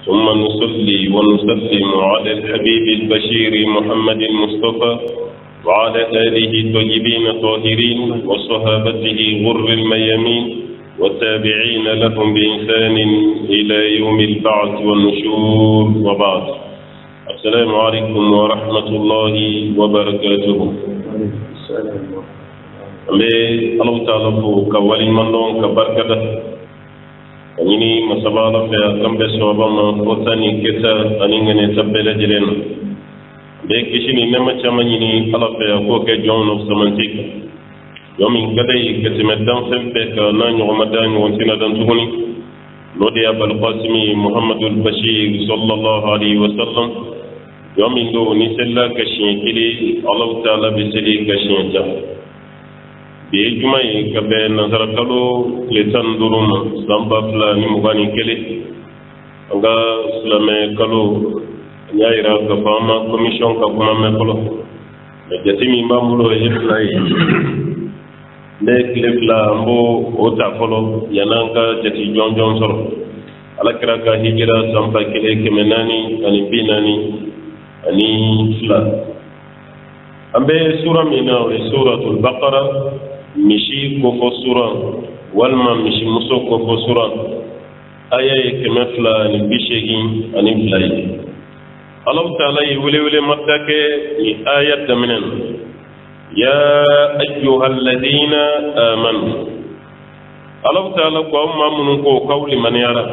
ثم نصلي ونسلم على الحبيب البشير محمد المصطفى وعلى آله الطيبين الطاهرين وصحابته غر الميامين والتابعين لهم بإحسان إلى يوم البعث والنشور وبعد. السلام عليكم ورحمة الله وبركاته. الله تعالى كوالي منون كبركة أني مسابقة في كم بسوابا ما قطني كتا أني نتبلا جلنا بكشني نما تمانيني الله في أقوى جون of semantic يوم كذا كتمدان سبك نانيو رمضان وانتنا دانتوني نودي أبو القاسم محمد البشير صلى الله عليه وسلم يوم دو نسلا كشين كلي الله تعالى بسلي كشين جا بيجمعي كبه نظر كلو لسان دروم سامبا فلا نمغاني كلي أنغا سلامي كلو نيايرا كفاما كوميشن كفاما مكلو جاتيمي مامولو يفلاي nekile fila mbo ota folo yananga jati jonjon soro alakira ka hijira samba kile kemenani ani binani ani fila ambe sura mina wa suratul baqara mishi ko sura walma mishi muso ko sura aya kemefla ni bishegi ani flai Allah taala yule matake ni ayat daminan يا أيها الذين آمنوا الله تعالى قام من قول من يرى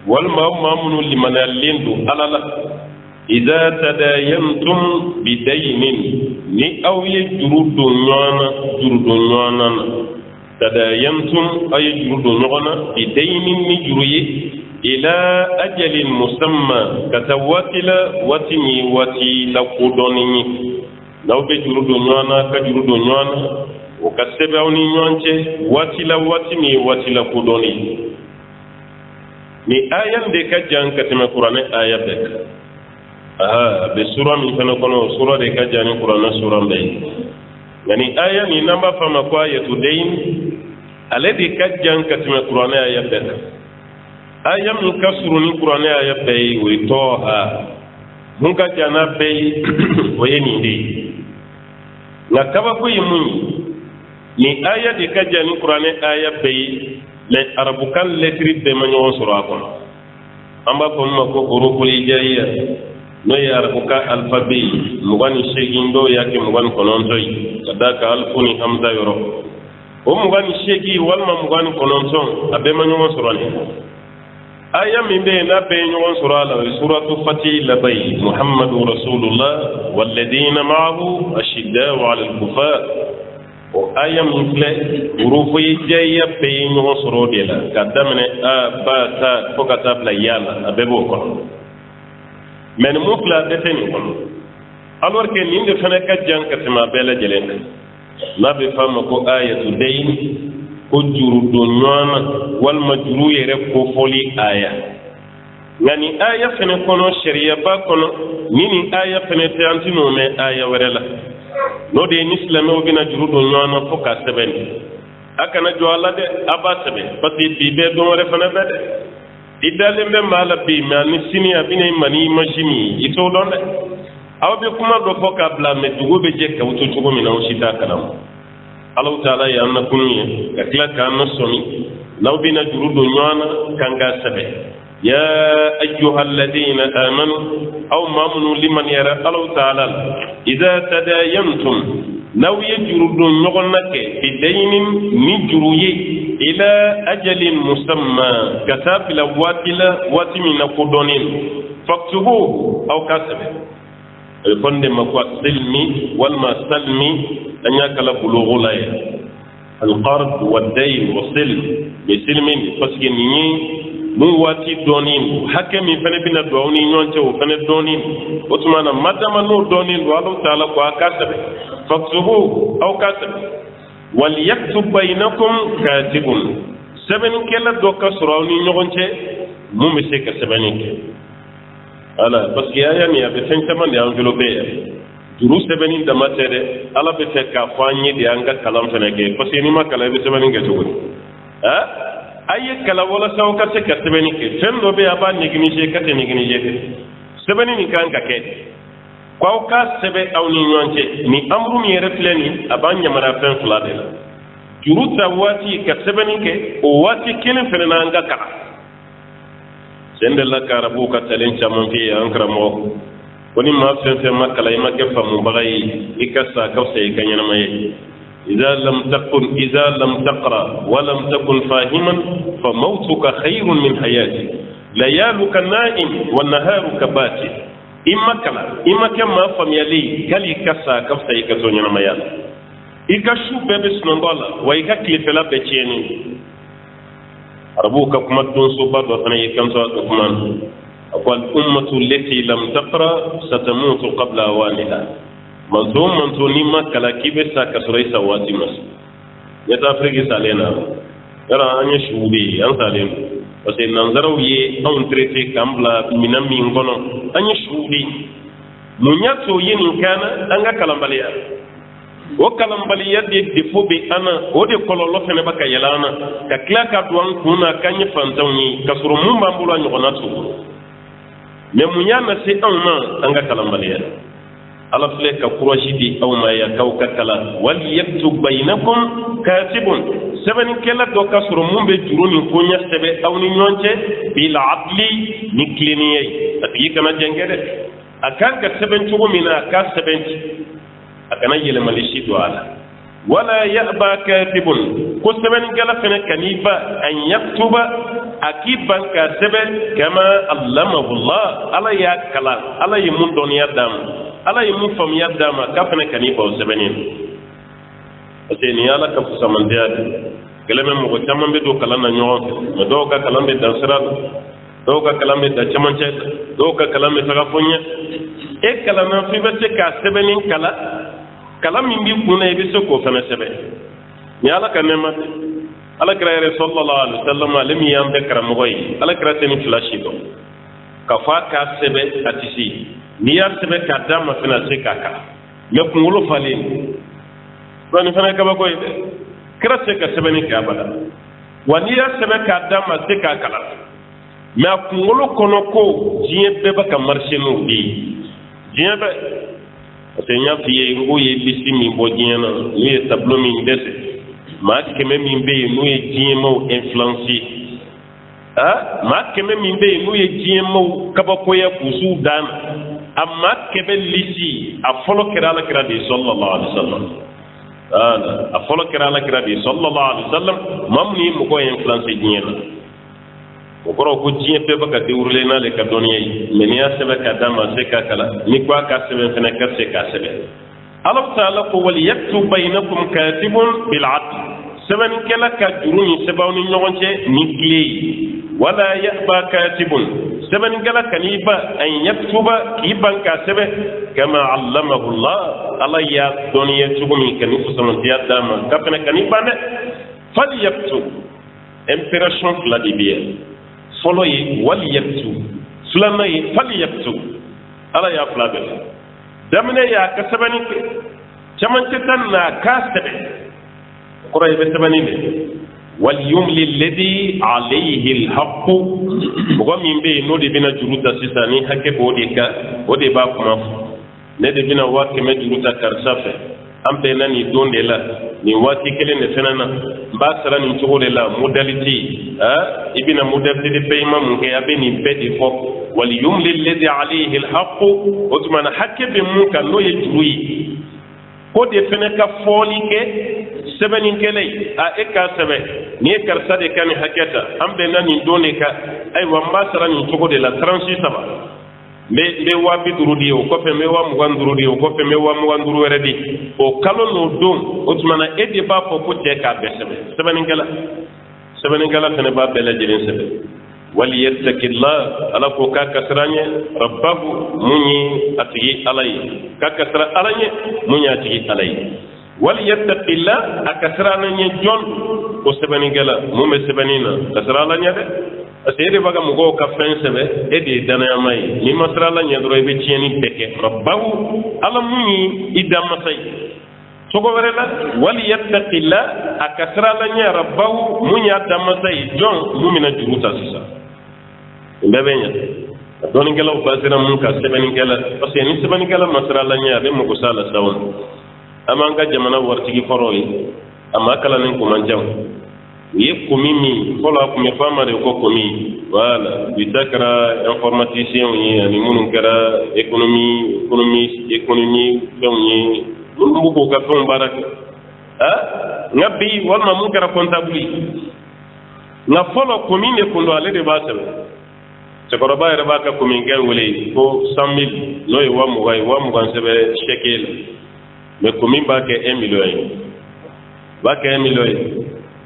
والما من لمن يلندو ألا إذا تداينتم بدين ني أو يجرد نوانا تداينتم أي يجرد نوانا بدين نجري إلى أجل مسمى كتواتل واتني واتي لقدوني naw be jurudo nyana ka jurudo nyana o ka sebe awni nyonche watila watini watila kudoni ni ayan de ka janka tema qur'ane ayat de be sura mi fana kono sura de ka jani qur'ane sura mbay yani aya ni namba fama kwa ayatu dain alladhi ka janka tema qur'ane ayat de ayam kasru ni qur'ane ayat de wi toha mun ka jana bay oyeni ndi na kaba ko yimunyi ni aya de ka jani qur'ane aya bay le arabukan letri be ma nyon sura ko amba ko ma ko huruful hijaiya no ya arabuka alphabet mugani shegindo yake mugani kononto sadaka alfuni hamza yoro o mugani shegi walma mugani kononto abe ma nyon sura ne aya min be na be nyon sura la suratu fatih labai muhammadu rasulullah walladina ma'ahu ashidda'u 'ala al-kuffar o aya min fle urufu jayya be nyon sura de la kadamne a ba ta ko kata bla yala abebo ko men mo fla deteni ko alors que ni de fana ka janka ma bela jelen na be fama ko ayatu dayn ko juru do nyana wal majru yere ko foli aya ngani aya fene kono sharia ba kono nini aya fene te antino me aya werela no de islamo bina juru do nyana fo ka sebeni akana jo alla de abasabe pati bi be do re fene be de idale me mala bi mani sini abine mani mashimi ito don de awbe kuma do fo ka bla me dugo be je ka wuto chugo mi na ushita kanam Allah ta'ala ya na kunye ka kila ka na somi law bina jurudo nyana kanga sabe ya ayyuhal ladina amanu aw mamnu liman yara Allah ta'ala idza tadayantum law yajurudo nyogonake bidaynin ni juruye ila ajalin musamma katafila watimina kudonin faktubu aw kasabe fonde makwa silmi wal ma salmi anya kala bulughu la ya al qard wad dayn wa silm bi silmin paske ni mu wati donin hakemi fane bina doni nyonce o fane donin otmana madama no donin wallahu ta'ala ko akasabe faksubu aw kasabe wal yaktub bainakum katibun seben kala do kasrawni nyonce mu mi se ka sebenike ala parce que aya mi abe tentama de enveloppe duru sebenin da matere ala be te ka fanyi de anga kalam fene ke parce que ni ma kala be sebenin ke tugo ha aye kala wala saw ka se ka sebeni ke fendo be aba négligé ka te négligé sebeni ni kan ka ke kwaw ka sebe aw ni nyonche ni amru mi refleni aba nyamara fen fula de la juruta wati ka sebeni ke o wati kelen fene na nga ka sende la karabu ka talen chamon fi ankra mo woni ma fen fen makala ima ke famu bagay ikassa ka se kanyana maye إذا لم تقرأ ولم تكن فاهما فموتك خير من حياتك ليالك نائم والنهارك باتي إما كما فميالي كالي كسا كفتا يكتوني نميال إيكا شو بيبس نندولا وإيكا كليفلا بيتيني ربوك كما تنسو بعد وثنى يكمسوا كمان أقول الأمة التي لم تقرأ ستموت قبل أوانها manzo nima kala kibe sa kasure sa wati mas yata afriki salena yara anya shubi an salen parce que nanzaraw ye on traité kambla minami ngono anya shubi munyato yeni kana anga kalambaliya o kalambaliya de defo be ana o de kololo fene baka yalana ka klaka duan kuna kanye fantawni kasuro mumba mbulu anyona to me munyana se anga kalambaliya ala fle ka courage di aw ma ya kaw kakala wal yaktub bainakum katibun sebani kala do kasro mumbe juruni ko nya sebe aw ni nyonce bil adli ni kliniyai ati kana jengede akan ka seben tugo mina ka seben akana yele malishi do ala wala ya'ba katibun ko sebani kala fene kaniba an yaktuba akiban ka seben kama allamahu allah ala ya kala ala yimun doniya dam ala yi mun fam yadda ma kafana kani ba sebenin ate ni ala ka fusa man dia keleme mo ko tamam be do kala na nyon me do ka kala be dansara do ka kala be da chamanche do ka kala be taga fonya e kala na fi be ka sebenin kala min bi kuna e be so ko fana sebe ni ala ka nema ala kira sallallahu alaihi wasallam alimi yam be karam goy ala kira teni flashi do ka fa ka sebe atisi ni ya sebe ka dama fina se kaka me kungolo falin bani fana ka ba koy kira se ka sebe ni ka bada wani ya sebe ka dama se kaka la me kungolo kono ko jiye be ba ka marché no bi jiye be te nya fiye ngo ye lisi mi bo jiye na ni tableau mi ndese ma ke me mi be no ye jiye mo influencer ma ke me mi be no ye jiye mo kaba ko ya kusu dan amma kebe lisi a folo kira ala kira di sallallahu alaihi wasallam a folo kira ala kira di sallallahu alaihi wasallam mamni mo ko influence jiena mo ko ko jien pe baka de urle na le ka doniya men ya sebe ka dama se ka kala ni ko ka sebe fene ka se ka sebe Allah ta'ala ko wal yaktub bainakum katibun bil adl seban kala ka juruni sebawni nyonche ni gli wala ya'ba katibun seban kala kaniba an yaktuba kiban ka sebe kama allamahu Allah Allah ya doniya tugumi kan fusaman dia dama kafena kaniba ne fal yaktub impération vladimir folo yi wal yaktub fulana yi fal yaktub ala ya flabe damne ya ka sebani chaman tan na ka sebe qura be sebani ne وليملي الذي عليه الحق ومن بين نودي بنا جروتا سيساني حكي بوديكا ودي باكما ندي بنا واكي مجروتا كارسافة أم بيناني دون ديلا ni wati kelen ne fenana mbasara ni ntogo de la modalité ibina modalité de paiement mun ke abeni bedi fo wal yumli alladhi alayhi alhaq utmana hakke be mun kan no ye juyi ko de fene ka foli ke sebenin kele a eka sebe ni karsa de kan haketa ambe nani done ka ay wa mbasara ni togo de la 36 saba me wa bi durudi o ko fe me wa mu gandurudi o ko fe me wa mu ganduru weredi o kalo no don o tumana ede ba fo ko te ka be sebenin kala fene ba bele jirin sebe wal yattaqillah ala ko ka kasranye rabbahu munyi atiyi alay ka kasra alanye munyi atiyi alay wal yattaqillah akasrana nye jon ko sebenin kala mu me sebenina kasra alanye de asere baga mugo ka fen sebe edi dana mai ni masrala nya dro be tieni beke rabbahu ala munyi idam masay sogo werela wali yattaqilla akasra la nya rabbahu munya damasai jon mumina juruta sisa ndabenya doni ngelaw basira mun ka sebeni ngela parce que ni sebeni ngela masra la nya be mo ko sala sawon amanga jamana wartigi foroyi amma kala nin ko manjam ye komimi fola ko me famare ko komi wala bitakra informaticien yi ani munun kara économie yi mun ko ka ton barak ngabi wala mun kara comptable na folo komine ko ndo ale de basel se ko ba re ba ka komin gel wole ko 100,000 noy wa mu gan sebe shekel mais commune ba ke 1 million ba ke 1 million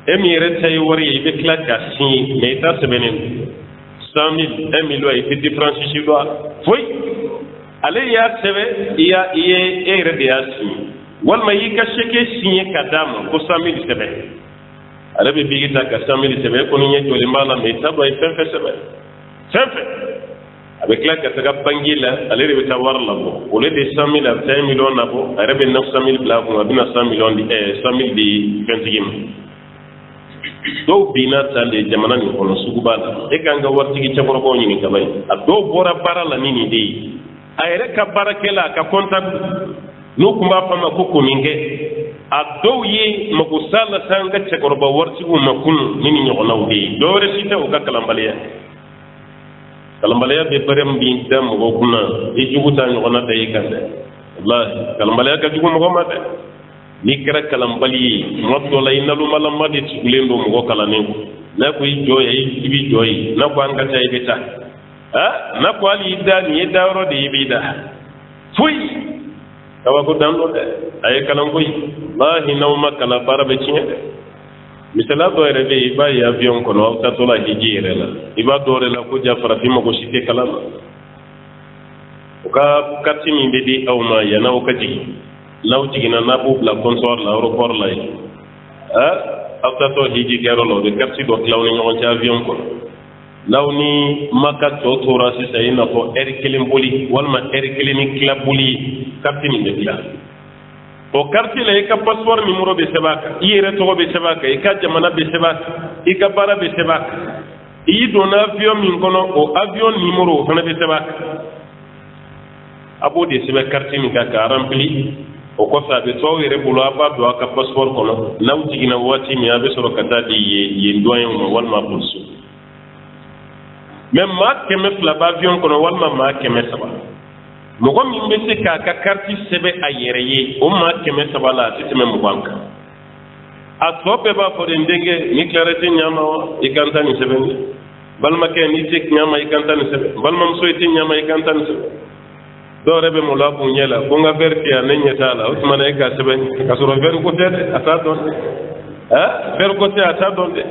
emire tay wari be klaka si mais ta sebenen 100,000 1 million et différence ci doit foi ale ya sebe ya ere de asi wal ma yika sheke signé kadam ko 100,000 sebe ale be bigita ka 100,000 sebe ko ni joli mala mais ta doy fe sebe avec la kataga bangila ale de ta war labo au lieu de 100,000 à 5 millions nabo arabe 900,000 bla ko abina 100 millions di 100,000 di 20 do bina tale jamana ni kono sugubala e kanga wartigi chaboro ko nyini kabay ado bora barala nini di ayre ka barakela ka contact no kumba fama ko kominge ado yi mako sala sanga chaboro ba wartigu makun nini nyona udi do resita o ka kalambaliya kalambaliya be parem bi dam go kuna e juguta nyona tay kande wallahi kalambaliya ka jugu mo mate ni kera kalambali moddo lay nalu malama de tugulendo mo kalanen na ko joye ibi joye na ko anga tay beta na ko ali da ni dawro de ibida fuy tawa ko dando de ay kalam koy wallahi nawma kala barabe ci misala do rebe iba ya avion ko no ta tola hijire la iba do re la ko jafara fi mako shite kalama o ka katimi be di awma ya na o ka jigi law jigina na bu la consort la aéroport la afta to hiji gero lo de kapsi do law ni ngon ci avion ko law ni maka to tora si sayina ko erkelim boli walma erkelim club boli katimi be dia o carte la ka passeport numéro be sebaka yere to be sebaka e ka jamana be sebaka e ka bara be sebaka e do na avion min kono o avion numéro hana be sebaka abo de sebe carte mi ka rempli o ko sa be to yere bulo aba do ka passeport kono naw jigina wati mi abe soro kata di ye doyen mo walma pulsu même ma keme la avion kono walma ma keme saba mogo min be se ka ka karti sebe a yere ye o ma keme saba la ti teme mo banka a to be ba ko de ndenge ni clarité nyama e kanta ni sebe balma ke ni tek nyama e kanta ni sebe balma so ete nyama e kanta ni sebe do rebe mo la bu nyela ko nga vertia ne nyeta la o tuma ne ka sebe ka so ver ko tede ata don ver ko tede ata don de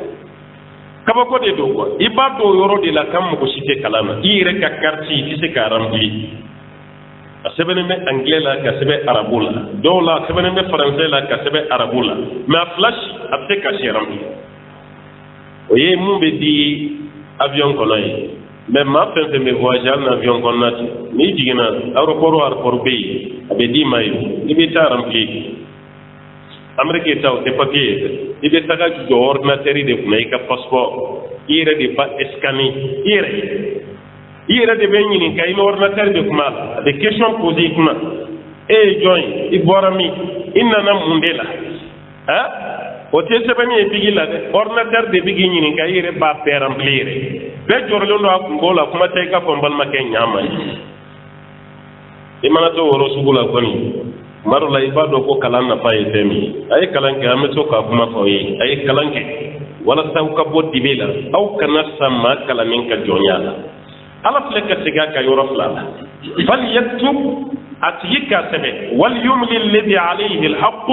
kaba ko de do ko ibado yoro de la kam ko site kalama ire ka karti ti se ka rambli sebe me anglais la ka sebe arabula do la sebe me français la ka sebe arabula mais flash apte ka sheram o ye mu be di avion ko lay mais ma fait me voyager en avion ko nati ni jigina aéroport be abe di mayo ibe taram fi amérique taw te papier ibe taga do ordinateur de ko ka passeport ire de ba scanner ire de benyi ni kay ordinateur de kuma de question posée kuma e join iborami inna nam mundela o te sebani e bigila de ordinateur de bigi ni kay ire ba remplir be jorlo no akumbola kuma tay ka kombal make nyama e mana to woro sugula koni maro la ibado ko kalan na paye temi ay kalan ke ameto ka kuma fawi ay kalan ke wala taw ka boddi bela aw kana sama kalamin ka jonyala ala fleka siga ka yoro flala fal yaktub atiyika sabe wal yumli alladhi alayhi alhaq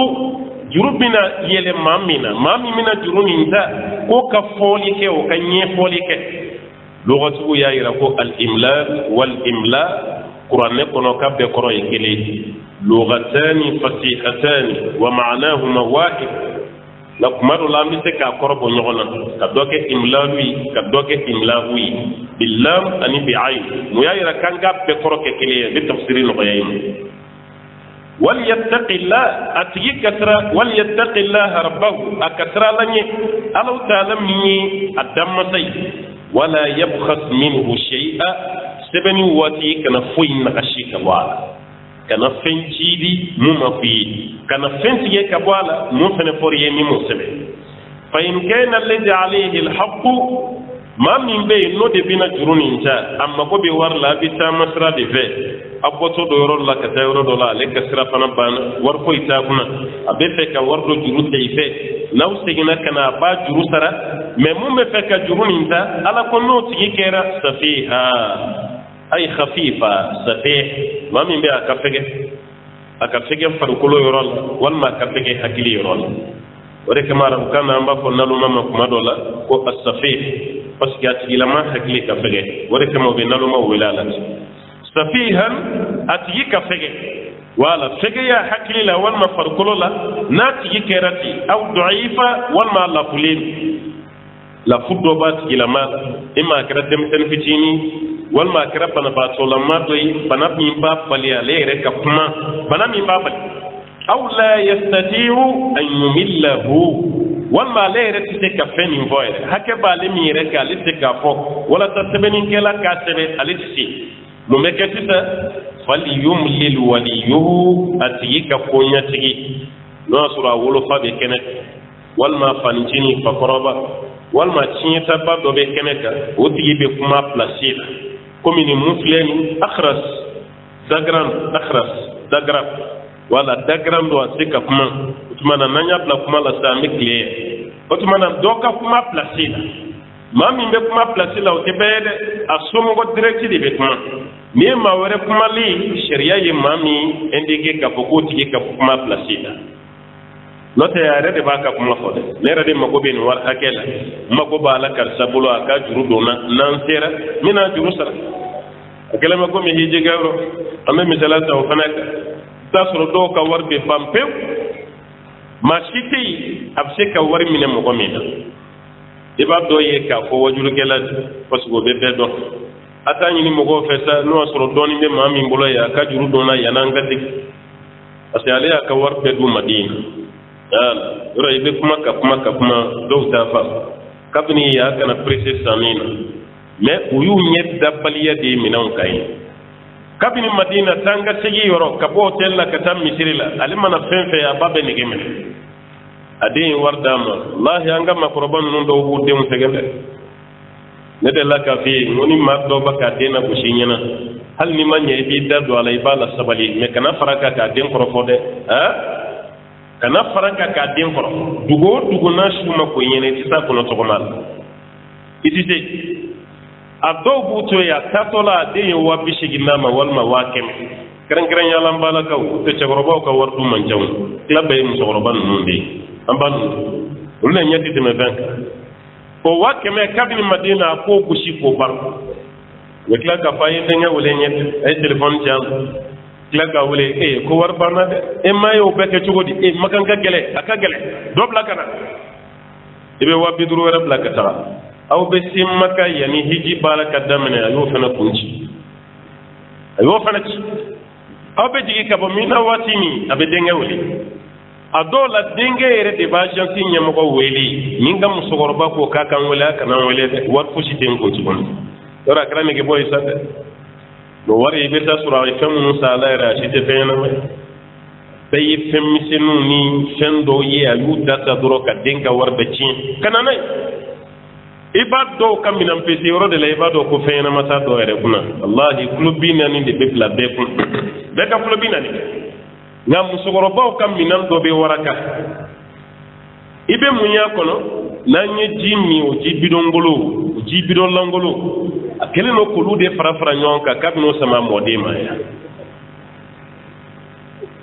jurubina yele mamina juruni nda ko ka foli ke o ka nye foli ke lugatu ya ira ko al imla wal imla qur'an ne kono ka be koro yele lughatani fasihatani wa ma'nahuma wahid la kumaro la mi se ka korbo nyogona ka doke imlawi ka doke imlawi billam ani bi ayn mu yayra kanga be koroke kile bi tafsirin ko yayim وليتق الله أتي كثرة وليتق الله ربه أكثر لني ألو تعلمني الدم سي ولا يبخس منه شيئا سبني واتي كان فوين نقشيك والا كان فنجيدي ممفي كان فنجي كوالا ممفن فوريه ممسبه فإن كان الذي عليه الحق ما من بين نود بنا جرونين جاء أما كوبي ورلا بيتا مسرا دفع أبوتو دورو لا كتاورو دولا لك سرا فنبان وركو يتابنا أبيفك وردو جرو تيفه ناو سيجنا كنا با جرو سرا ممم فك جرونين جاء على كنو تيكيرا سفيها أي خفيفة سفيه ما من بين أكفجة فرقلو يرول والما أكفجة حكيلي يرول ولكن ما ربنا نبغى نلوم ما كمادولا كو السفيه بس جات إلى ما حكلي كفجة ولكن ما بينلوم ولالا سفيها أتيجي كفجة ولا فجة حكلي لا والما فرقلولا ناتيجي كراتي أو ضعيفة والما لا فلين لا فدوبات إلى ما إما كراتم تنفتيني والما كربنا باتولا ما دوي بنابني باب بليا ليه كفما بنابني باب أو لا يستطيع أن يمله وما لا يرتك فين فوير هكذا لم يرك عليك فوق ولا تتبني كلا كاتب عليك ممكنتا فليملل وليه أتيك فونيتي نصر ولفا بكنك والما فانجيني فقربا والما تشينتا بابو بكنك وتيجي بكما بلاسيلا كمين مفلين أخرس دغرام wala dagram do asika kuma utmana nanya bla kuma la sami clear utmana doka kuma placila mami be kuma placila o tebede asomo go direct di be kuma ni ma wore kuma li sharia ye mami endike ka pokoti ke ka kuma placila lote ya rede baka kuma fode ne rede mako be ni war akela mako bala kar sabulo aka juru dona nan sera mina juru sara akela mako mi hije gawro amme misala ta fanaka tasoro do ka warbe pampew mashiti abse ka war mine mo gomina iba do ye ka fo wajulu gela pasugo be be do atani ni mo go fesa no soro doni be mami mbolo ya ka juru dona yananga dik asale ka warbe du madina yoro ibe kuma do ta fa kabni ya kana presse sanina mais uyu nyet dabaliya de minan kai kabini madina tanga sigi yoro kabo tella katam misirila alimana fenfe ya babe ni gemel adin wardama wallahi anga makroban non do wudde mu tegele ne de la ka fi ngoni ma do baka dena ko shinyana hal ni manya bi dado alay bala sabali me kana faraka ka den korofode ha kana faraka ka den koro dugo na shuma ko yene ti sa ko no to mal itite ado buto ya tatola de yo wabishi ginama walma wakem kran yalam bala kaw te chagoroba ka wardu manjaw klabe mu chagoroba nundi amban ulle nyati de me bank ko wakeme kabini madina ko gushi ko bar wekla ka faye de nga wole nyet ay telephone jam klaga wole ko war bana de e mayo beke chugodi e makanka gele aka gele dobla kana ibe wabiduru wala blaka tara aw be simmaka yani hiji bala kadamne ayo fana kunci ayo fana ci aw be jigi kabo mina watini abe denga wuli adola denga ere de bajan sinya mo weli ninga musogorba ko kakan wala kana wele war fushi den ko ci bon dora krame ke boy sade no wari be ta sura ay famu sala ra ci te fena me bay femisenu ni fendo ye ayu data doro ka denga war be ci kana nay ibado kamina mpesi yoro de la ibado ko feyna mata do ere kuna wallahi klubina ni de bebla be kun be ka klubina ni ngam musogoro baw kamina do be waraka ibe munya kono nanye jimi o jibidon ngolo o jibidon langolo akele no kolu de fara nyonka kabino sama modema ya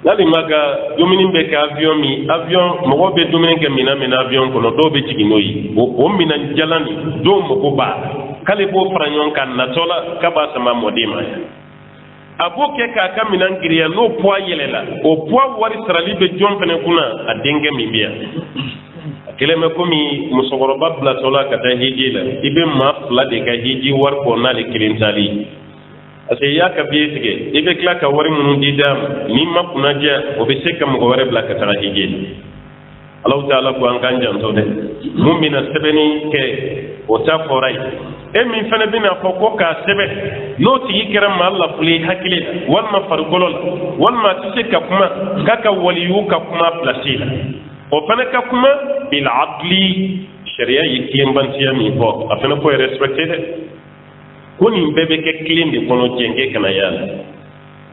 nali maga domini be ka avion mo be domini ke mina avion kono do be jiginoyi o mina jalani do mo ko ba kale bo franyon kan na tola kaba sama modima aboke ka mina ngiriya no poa yelela o poa wari sarali be jon fene kuna adenge mi biya akele me komi musogoro babla tola kata hijila ibe ma fla de ka hiji war ko na le kilintali ase ya ka biye tige ibe kla ka wari mun di dam ni ma kuna je o be se kam go wari bla ka tara hije Allah taala ko an kan jam to de mu'mina sebeni ke o ta forai e min fana bina fo ko ka sebe no ti ikram ma Allah fuli hakile wal ma farqolol wal ma tise ka kuma kaka waliyu ka kuma plasila o fana ka kuma bil adli sharia yikiem bantiya mi fo afana ko respecté de kuni bebe ke klindi kono jenge kana yalla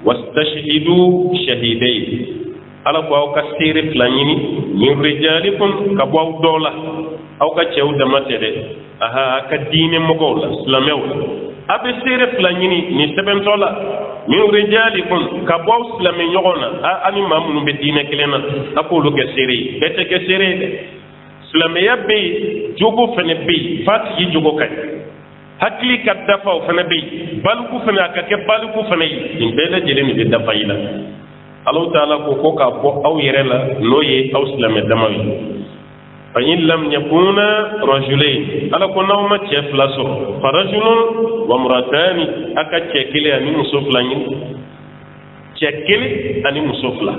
wastashhidu shahidain ala ko aw ka sere flanyini min rijalikum ka baw dola aw ka cew damatede aha ka dine mo la islamew abe sere flanyini ni seben tola min rijalikum ka baw islame nyogona ani mamun be dine kelena akolo ke sere bete ke sere islame yabbe jogo fene be fat yi jogo kay hakli ka dafa fene be balku fene ka ke balku fene in bele jele ni be dafa ila Allah taala ko ka bo aw yere la noye aw islame damawi fa in lam yakuna rajulain ala ko nawma chef la so fa rajulun wa imratani aka chekile ani musufla ni chekile ani musufla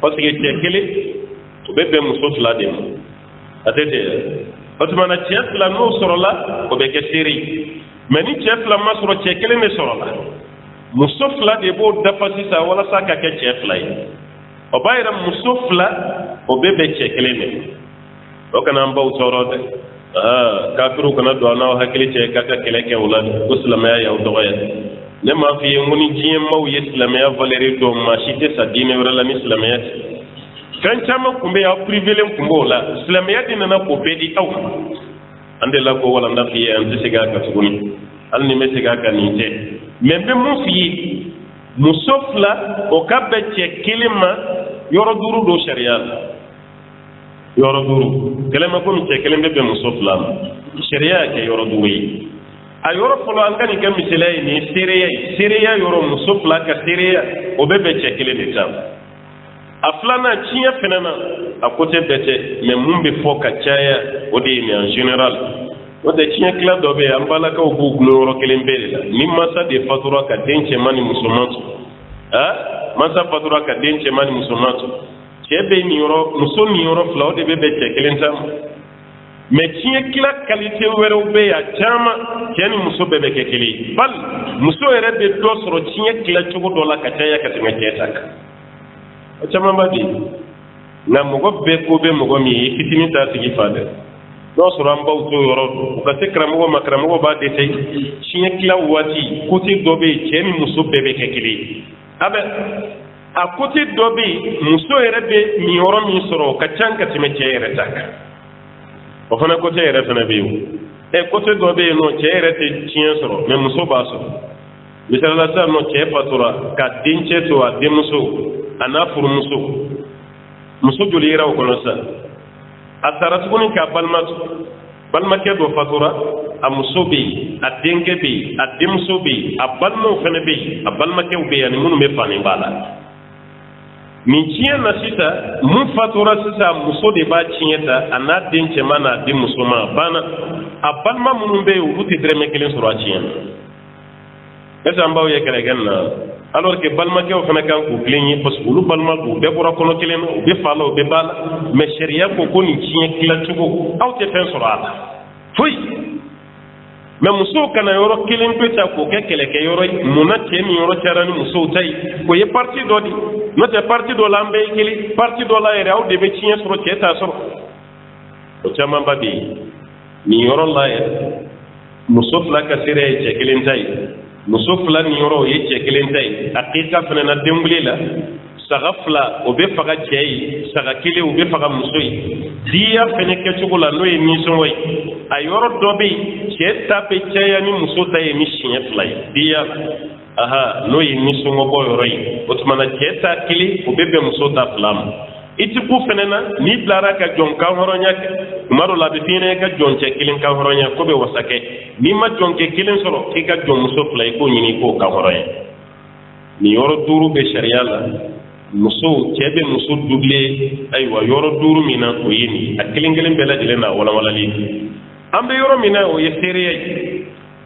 parce que chekile to bebe musufla de atete otmana chef la no sorola ko be ke seri mani chef la masro chekile ne sorola musofla de bo dafa sisa wala saka ke chefla yi o bayra musofla o bebe chekele ne o kana mbaw torode kafiru kana do na hakili che kaka kele ke wala muslima ya yaw doya ne ma fi ngoni jiem maw islam ya valeri do ma shite sa dine wala islam ya kan chama kumbe ya privilege kumbo la islam ya dina na ko bedi aw ande la ko wala ndafi ya ntisiga ka tuguni al ni mesiga ka nite membe mufi musofla o kabbe che kilima yoro duru do sharia yoro duru kelema ko mi che kelembe be musofla sharia ke yoro duwi a yoro folo angani kam miselay ni siriya yoro musofla ka siriya o bebe che kilime tam aflana chiya fenana a côté bete mais mumbe foka chaya o de ni en général wanda cinya kila dobe an bala ka bu gloro kelen bele la ni masa de fatura ka denche mani musulmanto masa fatura ka denche mani musulmanto chebe ni yoro muso ni yoro fla de bebe che kelen tam me cinya kila qualité wero be ya chama keni muso bebe ke keli bal muso ere be do soro cinya kila chugo dola ka taya ka tinga ketaka o chama badi na mugo be ko be mugo mi fitini ta sigi fade no sura mbaw to yoro ko te kramo makramo ba de tay cinya kila wati côté dobe keni muso bebe ke kili abe a côté dobe muso erebe mi yoro mi soro ka chanka time chere tak o fana côté ere fana be e côté dobe no chere te cinya soro me muso ba so misala sa no che patura ka dinche to a de muso ana furu muso joli ra ko no sa atara tukuni ka balma ke do fatura a musobi a denke bi a dimso bi a balmo fene bi a balma ke be yani munu me fani bala ni ciya na sita mun fatura sisa muso de ba ciyeta ana denke mana di musoma bana a balma munu be uti dreme kelen sura ciyen esa mbaw ye kala ganna alors que balma ke fana kan ko klinyi parce que lu balma ko be bora kono kelen o be falo be bala mais sharia ko ko ni ciyen kila tugo aw te fen sura fuy mais muso kana yoro kelen peta ko ke kele ke yoro muna ke ni yoro tarani muso tay ko ye parti do di no te parti do lambe kili parti do la ere aw de be ciyen sura ke ta sura o chama babi ni yoro la muso fla ka sere ke kelen tay muso fla ni yoro ye che kelen tay aqiqa fana na dembule la saga fla o be faga chei saga kile o be faga muso yi dia fene ke chugula no ye ni so way ayoro dobi che tape cheya ni muso tay ni shinye fla dia aha no ye ni so ngo boyoro yi otmana che ta kile o be be muso ta flam iti ku fenena ni blara ka jonka horonya maro la bifine ka jonche kilin ka horonya ko be wasake ni ma jonke kilin soro ki ka jon muso play ko nyini ko ka horonya ni yoro duru be sharia la muso chebe muso dugle ay wa yoro duru mina ko yini akilin gelin bela dilena wala li ambe yoro mina o yesere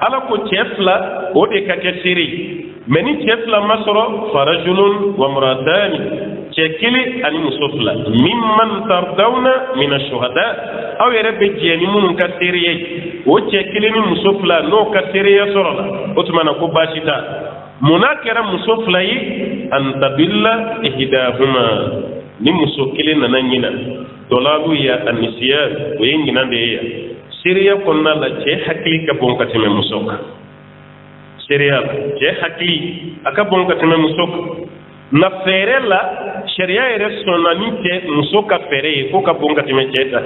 ala ko cefla o de ka ke siri meni cefla masoro farajulun wa muratani cekili ani musofla mimman tardawna min ash-shuhada aw yarabbi jeni munun ka siriye o cekili ni musofla no ka siriye sorola otmana ko bashita munakara musofla yi an tabilla ihdahuma ni musokili nananyina dolalu ya anisiya o yingina de ya siriya konna la ce hakili ka bon katime musoka siriya ce hakili aka bon katime musoka na fere la sharia ere sonani ce musoka fere ko ka bon katime ceta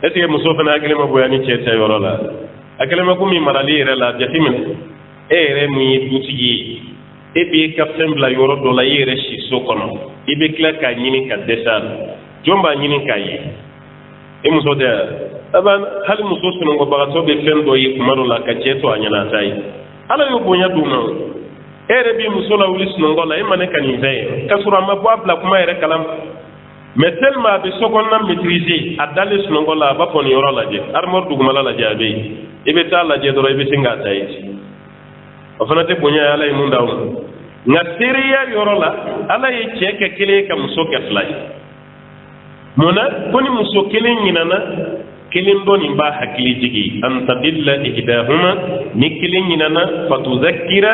ete musofa na akele maboyani ceta yorola akele makumi marali ere la jatimene ere mi dutigi ebe ka fembla yoro dola yere shi sokono ibe kla ka nyini ka desal jomba nyini ka yi e muso de aban hal muso sunu ngo bagato be fendo yi kumaro la ka ceto anyana tai ala yo bonya duma ere bi muso la ulis no ngola e mane kan inve kasura ma bo abla kuma ere kalam mais tellement be sokonna maîtriser adale sunu ngola ba pon yoro la je armor duguma la jabe ibe ta la je doro ibe singa tai afana te bonya ala imu ndaw nga seriya yoro la ala ye cheke kile ka muso ke flay mona koni muso kile nyinana kilin doni ba hakili jigi an tadilla ihdahuma ni kilin nyinana fatudhakkira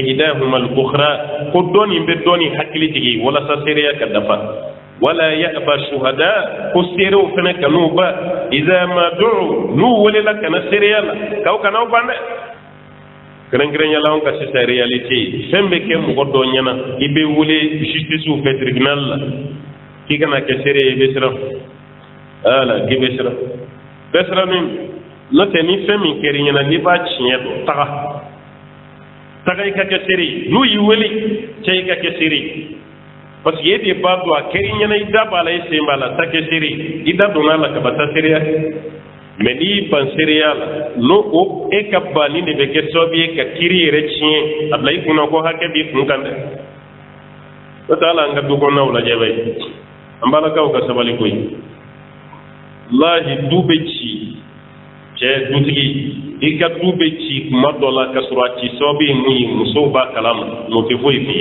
ihdahuma al-ukhra ko doni be doni hakili jigi wala sa seriya ka dafa wala ya'ba shuhada ko sero fana kanuba idha ma du'u nu wala la kana seriya la kaw kana bande grand yalla on ka c'est réalité fembe ke mo goddo nyana ibe wule justice ou fait tribunal ki kana ke sere be sira ala ki be sira besra min no te ni femi keri nyana ni ba chiedo taga ka ke sere lu yi wuli cey ka ke sere parce que yedi ba do keri nyana ida bala ise mbala ta ke sere ida dona la ka bata sere mais ni ban serial no o e kabba ni ne be ke sobi ka kiri rechien ablay kuna ko hakke bi kun kande to tala nga du ko nawla jebe ambala kaw ka sabali koy lahi dube ci je dutigi e ka dube ci madola ka sura ci sobi muy musoba kalam no te foy fi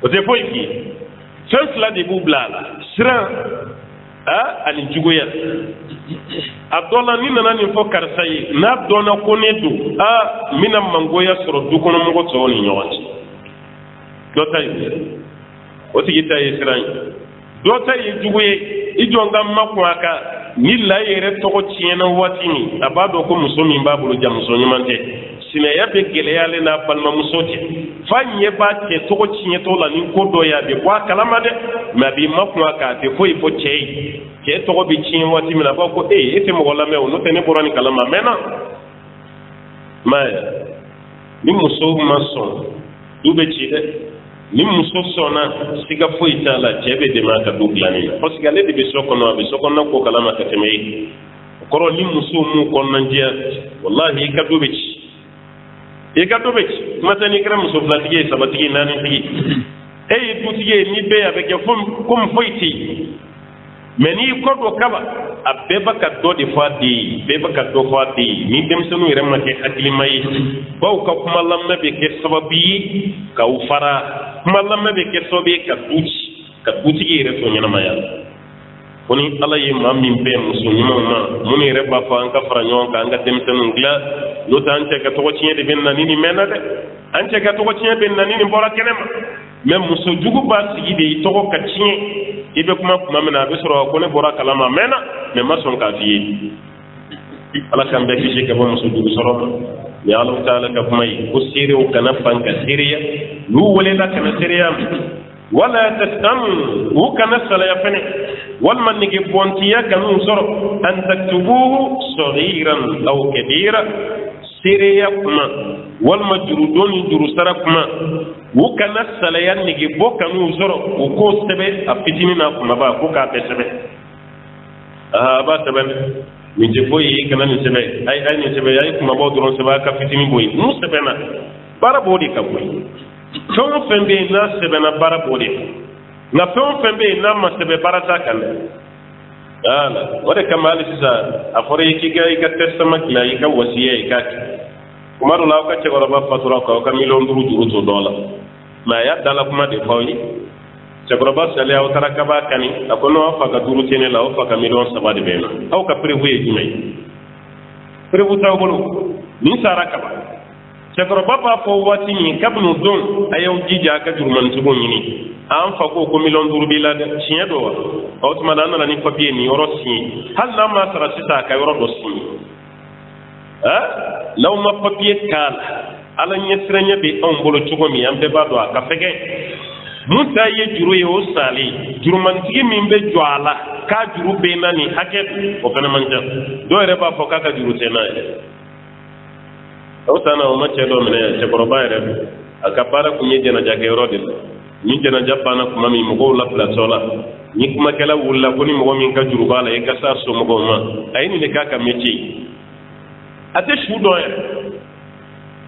o te foy fi sans la de bublala sira ani jugoya abdola ni nana ni fo karsa yi na dona ko ne du mina mangoya soro du kono mo to ni nyoti do tay o ti tay siran do tay jugoye i jonga makko aka ni la yere to ko tiena wati ni abado ko musomi mbabulu jam so nyumante sine yabe gele yale na palma musoti fanye ba te to ko to la ni ko do ya be kwa kalama de ma bi makko aka te fo ifo chei ke to ko bi chin wati mi na ba ko ete mo gola me no tene borani kalama mena ma ni muso mason dube chi de ni muso sona siga fo itala jebe de ma ka duglani parce que ale de bi sokona ko kalama ka teme koro ni muso mu kon nanjia wallahi ka dube chi e ka dube chi matani kra muso flatige sabatigi nani tigi dutige ni be avec fom comme foiti mais ni ko do kaba abeba ka do de fadi beba ka do fadi ni dem sunu yere ma ke hakili mai baw ka kuma lamma be ke sababi ka ufara kuma lamma be ke sobe ka tuci yere to nyana maya koni ala yi mammi be musu nyama ma mun yere ba fa an ka fara nyon ka an ga dem sunu ngla no tan te ka to ko tiede ben na nini mena de an te ka to ko tiede ben na nini bora kenema même muso jugu ba sigi de to ko ka tiede ibe kuma mena be soro ko ne bora kalama mena me mason ka fiye ala kan be kije ka bo muso du soro ya Allah taala ka kuma yi ko sire o kana fanka siriya lu wala la kana siriya wala tasam u kana sala ya fane wal man ni ke pontiya kanu soro an taktubuhu saghiran aw kabira siriya kuma wal majrudun juru sara kuma u kana sala ya ni ke bokanu soro u ko sebe a fitini na kuma ba ko ka be sebe ba sebe min je boyi kana ni sebe ay ni sebe ay kuma bo doron sebe ka fitini boyi mu sebe na bara bodi ka boyi ton fembe na sebe na bara bodi na ton fembe na ma sebe bara ta kan ala wada kamali sisa afore ikiga testament la ika wasiya ikaki kuma do la ka ce wala ba fatura ka million duru duru to dola ma ya dala kuma de fawi ce ba sale aw taraka ba kani akono fa ka duru tene la fa ka million saba de bena aw ka prevu e jumay prevu taw bolo ni saraka ba ce ba fo wati ni kabnu don ayaw jija ka jurman tugo ni an fa ko million duru bila de tiɲɛ do wa o tuma na nana ni papier ni yɔrɔ signé hali n'a ma sara sisan ka yɔrɔ dɔ signé n'aw ma papier k'a la ala ɲɛsiranya bɛ anw bolo cogo min an bɛɛ b'a dɔn a ka fɛgɛn mun ta ye juru ye o sali jurumantigi min bɛ jɔ a la k'a juru bɛ na ni hakɛ o fana man ca dɔw yɛrɛ b'a fɔ k'a ka juru tɛ n'a yɛrɛ aw ta na o ma cɛ dɔ minɛ cɛkɔrɔba yɛrɛ a ka baara kun ye jɛnɛjakɛyɔrɔ de la ni jɛnɛja banna kuma min mɔgɔw la pilasɔ la ni kumakɛla wulila ko ni mɔgɔ min ka juru b'a la i ka s'a somɔgɔw ma a ye nin de k'a ka métier a tɛ su dɔn yɛrɛ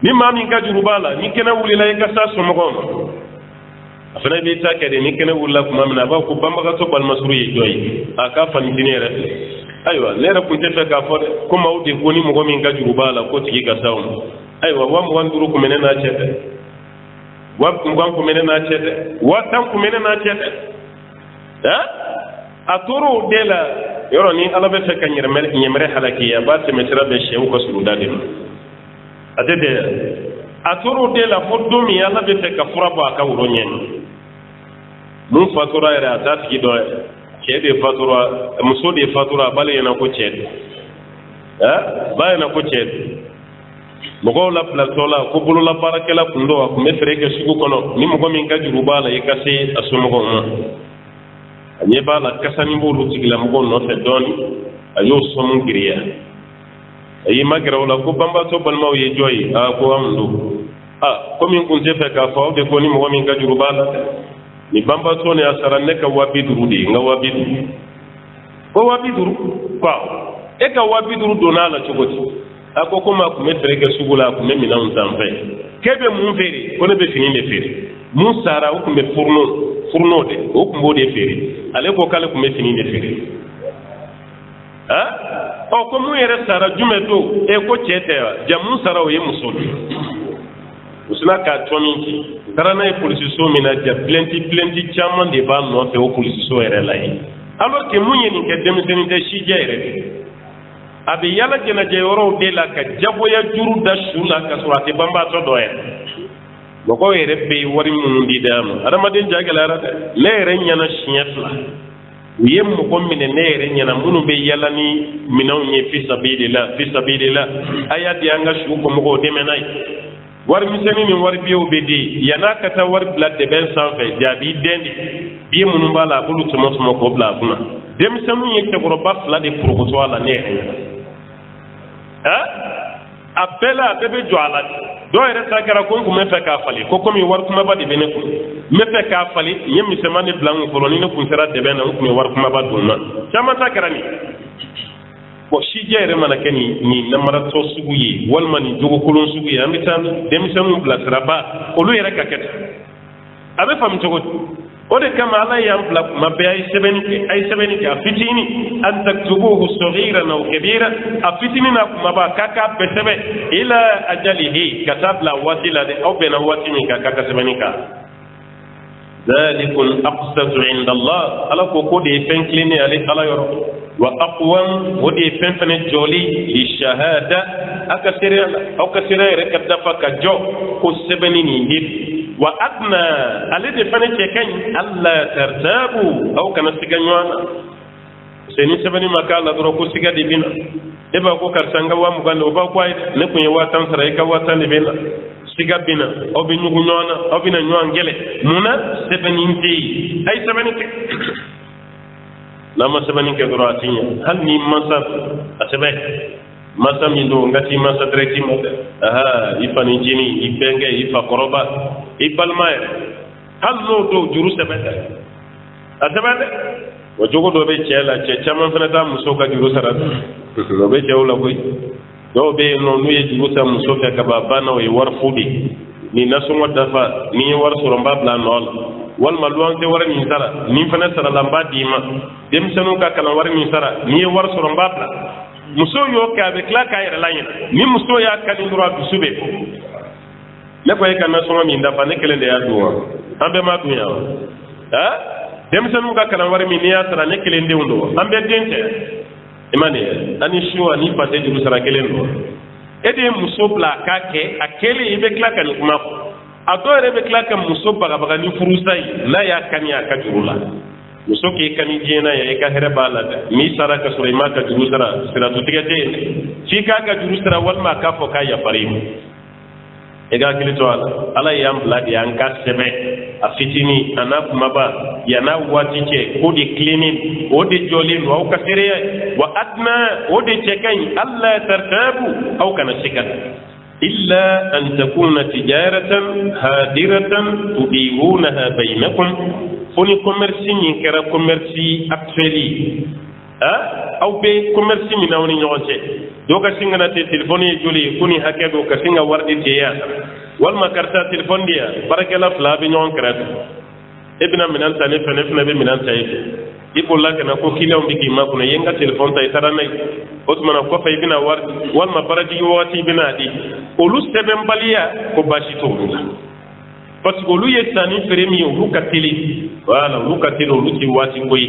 ni maa min ka juru b'a la ni kɛnɛ wulila i ka s'a somɔgɔw ma a fana b'i ta kɛ de ni kɛnɛ wulila kuma min na a b'a fɔ banbagatɔ balimasuru ye jɔn ye a k'a fanitini yɛrɛ filɛ ayiwa ne yɛrɛ kun tɛ fɛ k'a fɔ dɛ ko maaw de ko ni mɔgɔ min ka juru b'a la ko tigi ka s'aw ma ayiwa 25 kun bɛ ne n'a cɛ dɛ 20 kun bɛ ne n'a cɛ dɛ 10 kun bɛ ne n'a cɛ dɛ a tora o bɛɛ la yɔrɔ ni ala bɛ fɛ ka ɲɛmɛrɛ halaki a b'a tɛmɛ sira bɛ sɛw ka suruda de ma a tɛ dɛ a tora o bɛɛ la fo don min ala bɛ fɛ ka fura bɔ a ka woro ɲɛ mun fatura yɛrɛ a t'a tigi dɔn cɛ de fatura muso de fatura a b'ale ɲɛna ko cɛ de ba ɲɛna ko cɛ de mɔgɔw la pilasɔ la ko bolola baarakɛla kun dɔ a kun bɛ fɛɛrɛ kɛ sugu kɔnɔ ni mɔgɔ min ka juru b'a la i ka se a somɔgɔw ma a ɲɛ b'a la kasani b'olu tigilamɔgɔw nɔfɛ dɔɔni a y'o sɔmu giriya a y'i magɛrɛ o la ko banbatɔ balimaw ye jɔ ye ko an don komi n kun tɛ fɛ k'a fɔ aw de ko ni mɔgɔ min ka juru b'a la ni banbatɔ ni a sara ne ka 50 de ye n ka 50 ko 50 quoi e ka 50 donna a la cogo di a ko komi a kun bɛ fɛɛrɛ kɛ sugu la a kun bɛ minɛnw san fɛ k'e bɛ mun feere ko ne bɛ fini de feere mun sara o kun bɛ furunɔ de o kun b'o de feere ale ko k'ale kun bɛ fini de feere ko mun yɛrɛ sara jumɛn don ko cɛ tɛ wa jamu sara o ye muso de o sina k'a tɔ min kɛ u taara n'a ye polisiso min na ja plainte caman de b'a nɔfɛ o polisiso yɛrɛ la yen alors que mun ye nin kɛ denmisɛnnin tɛ sijɛ yɛrɛ de a bɛ yala jɛnɛjɛ yɔrɔw de la ka jagoya juru da su la ka sɔrɔ a tɛ banbaatɔ dɔ yɛrɛ mɔgɔw yɛrɛ bɛ wari minnu di d'a ma adamaden ja gɛlɛyara dɛ ne yɛrɛ ɲɛna siɲɛ 2 u ye mɔgɔ minɛ ne yɛrɛ ɲɛna minnu bɛ yala ni minɛnw ye fi sabilillah a y'a di an ka su kɔmɔgɔw dɛmɛ n'a ye wari misɛnnin ni wari biyew bɛ di yan'a ka taa wari bila dɛbɛn sanfɛ jaabi den de biye minnu b'a la a b'olu tɔmɔ k'o bila a kunna denmisɛnninw ye cɛkɔrɔba 2 de purukutɔ a la ne yɛrɛ ɲɛna a bɛɛ la a bɛɛ bɛ jɔ a la dɔw yɛrɛ ta kɛra ko n kun bɛ fɛ k'a fali ko komi wari kumaba de bɛ ne kun n bɛ fɛ k'a fali n ye misɛnman de bila n kun fɔlɔ ni ne kun sera dɛbɛn na n kun ye wari kumaba don n na caman ta kɛra nin bon sijɛ yɛrɛ mana kɛ nin namaratɔ sugu ye walima nin jogokolon sugu ye an bɛ taa denmisɛnninw bilasiraba olu yɛrɛ ka kɛ ten a bɛ faamu cogo di o de kama ala y'an bila kuma bɛɛ a ye sɛbɛnni kɛ a fitini an taktubuhu saghiran aw kabiran a fitini n'a kumaba k'a k'a bɛɛ sɛbɛn ila ajalihi ka taa bila waati la dɛ aw bɛnna waati min kan k'a ka sɛbɛnni kan ذلكم أقسط عند الله على كودي فين كليني على الله يرى وأقوم ودي فين فين جولي للشهادة أكثر ركب دفع كجو كسبني نيد وأدنى على دي فين كين ألا ترتابوا أو كان استجنوانا سني سبني مكان لا درو كسيجا دي بينا إبا كو كرسانغا وامغان وبا كواي نكون يواتان سرايكا واتان دي بينا siga bina aw bɛ ɲugu ɲɔgɔn na aw bɛna ɲɔgɔn gɛlɛ munna sɛbɛnni tɛ yen a ye sɛbɛnni kɛ n'a ma sɛbɛnni kɛ dɔrɔn a ti ɲɛ hali ni mansa a sɛbɛn mansa min don n ka t'i mansa direct ma dɛ i fanicinin i bɛnkɛ i fakɔrɔba i balima yɛrɛ hali n'o don juru sɛbɛn dɛ a sɛbɛn dɛ wa jogo dɔ bɛ cɛ la cɛ caman fana t'a muso ka juru sara dɔ bɛ cɛw la koyi dɔw bɛ yen nɔ n'u ye juru ta muso fɛ ka ban banna o ye wari fu de ni nasɔngɔ dafa ni ye wari sɔrɔ n b'a bila a nɔ la walma luwanse wara min sara nin fana sara lamba dima denmisɛnninw ka kalan wari min sara n'i ye wari sɔrɔ n b'a bila muso y'o kɛ a bɛ tila k'a yɛrɛ la ɲina ni muso y'a kani dɔrɔn a dusu bɛ bɔ ne ko e ka nasɔngɔ min dafa ne kelen de y'a dun wa an bɛɛ ma dun yan wa denmisɛnninw ka kalan wari min n'i y'a sara ne kelen denw don an bɛɛ den tɛ i ma nin ani su ani fa tɛ juru sara kelen don e de ye muso bila a k'a kɛ a kɛlen i bɛ tila ka nin kuma fɔ a dɔw yɛrɛ bɛ tila ka muso bagabaga ni furusa ye n'a y'a kani a ka juru la muso k'i kani diɲɛ na ye i ka hɛrɛ b'a la dɛ n'i sara ka sɔrɔ i m'a ka juru sara siratutigɛ tɛ yen dɛ f'i k'a ka juru sara walima a k'a fɔ k'a yafara i ma i ka hakili to a la ala y'an bila de an ka sɛbɛn a fitinin a n'a kumaba yan'a waati cɛ o de tilennen o de jɔlen don aw ka seereya ye wa adna o de cɛ ka ɲi alla tartabu aw kana se ka إلا أن تكون تجارة هادرة تديرونها بينكم فني كوميرسي من كرا كوميرسي أكفلي أو بي كوميرسي من أوني نوانشي دوكا سينغنا تليفوني جولي كوني هكا دوكا سينغا وردي تيا والما كارتا تليفون ديا بارك الله فلا بنيون كرات ابن من أنت نفنا من أنت ipo la kana ko kilaw bigi ma kuna yenga telephone tay taranay otmana ko fay bina war wal ma baraji wati bina di olu seben baliya ko bashi to la parce que olu yetani feremi olu katili wala olu katili olu ti wati koy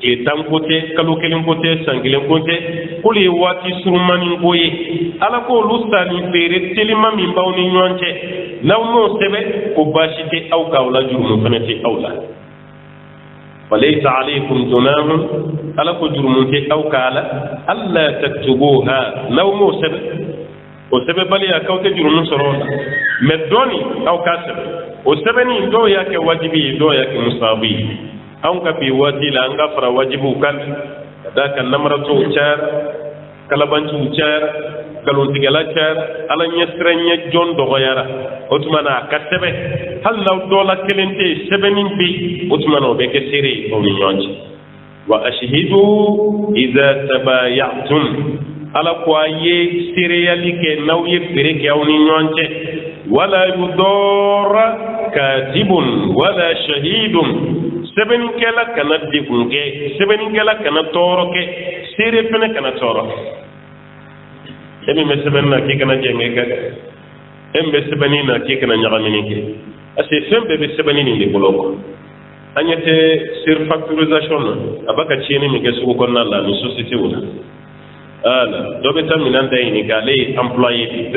ke tan kote kalo kelen kote sangilen kote ko le wati surumani koy ala ko olu sani fere telima min bawni nyonche law no sebe ko bashi te aw ka wala jurumu fanati awla وليس عليكم جناح على كجرمك أو كالا ألا تكتبوها لو مو سبب وسبب لي أكو تجرم سرونا مدوني أو كاسب وسبني دو ياك واجبي دو ياك مصابي أو كبي وادي لأنك فرا واجبو كان ذاك النمرة وشار كلبان وشار kalon tigala char ala nyesrenya jon do goyara otmana katebe hal law dola kelente sebenin bi otmana be ke sere o ni nyonji wa ashhidu idha tabayatum ala kwaye sere yalike nawye fere ke o ni nyonje wala yudora katibun wala shahidun sebenin kala kana digunge sebenin kala kana toroke sere fene kana toroke emi me sebenna ki kana jenge ka embe sebenina ki kana nyagamini ki ase sembe be sebenini ni boloko anyete sur facturisation abaka chieni mi gesu ko na la société wala ala do be tamina ndey ni gale employé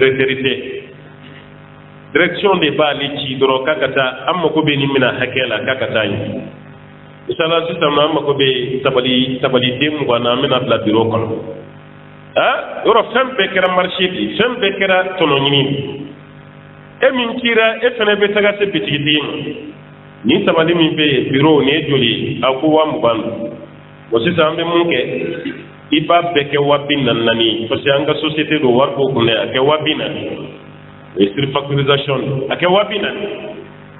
direction de bali ci doro kakata amma ko be ni mina hakela kakata ni isala system amma ko be tabali dem wana mina bla bureau kon yoro fembe kera marché bi fembe kera tono nyini e min kira e fene be taga se bitigi ni sabali min be bureau ne joli akuwa mubandu wosi sambe munke iba beke wabina nani parce que anga société do warbo kunne ake wabina e sur facturisation ake wabina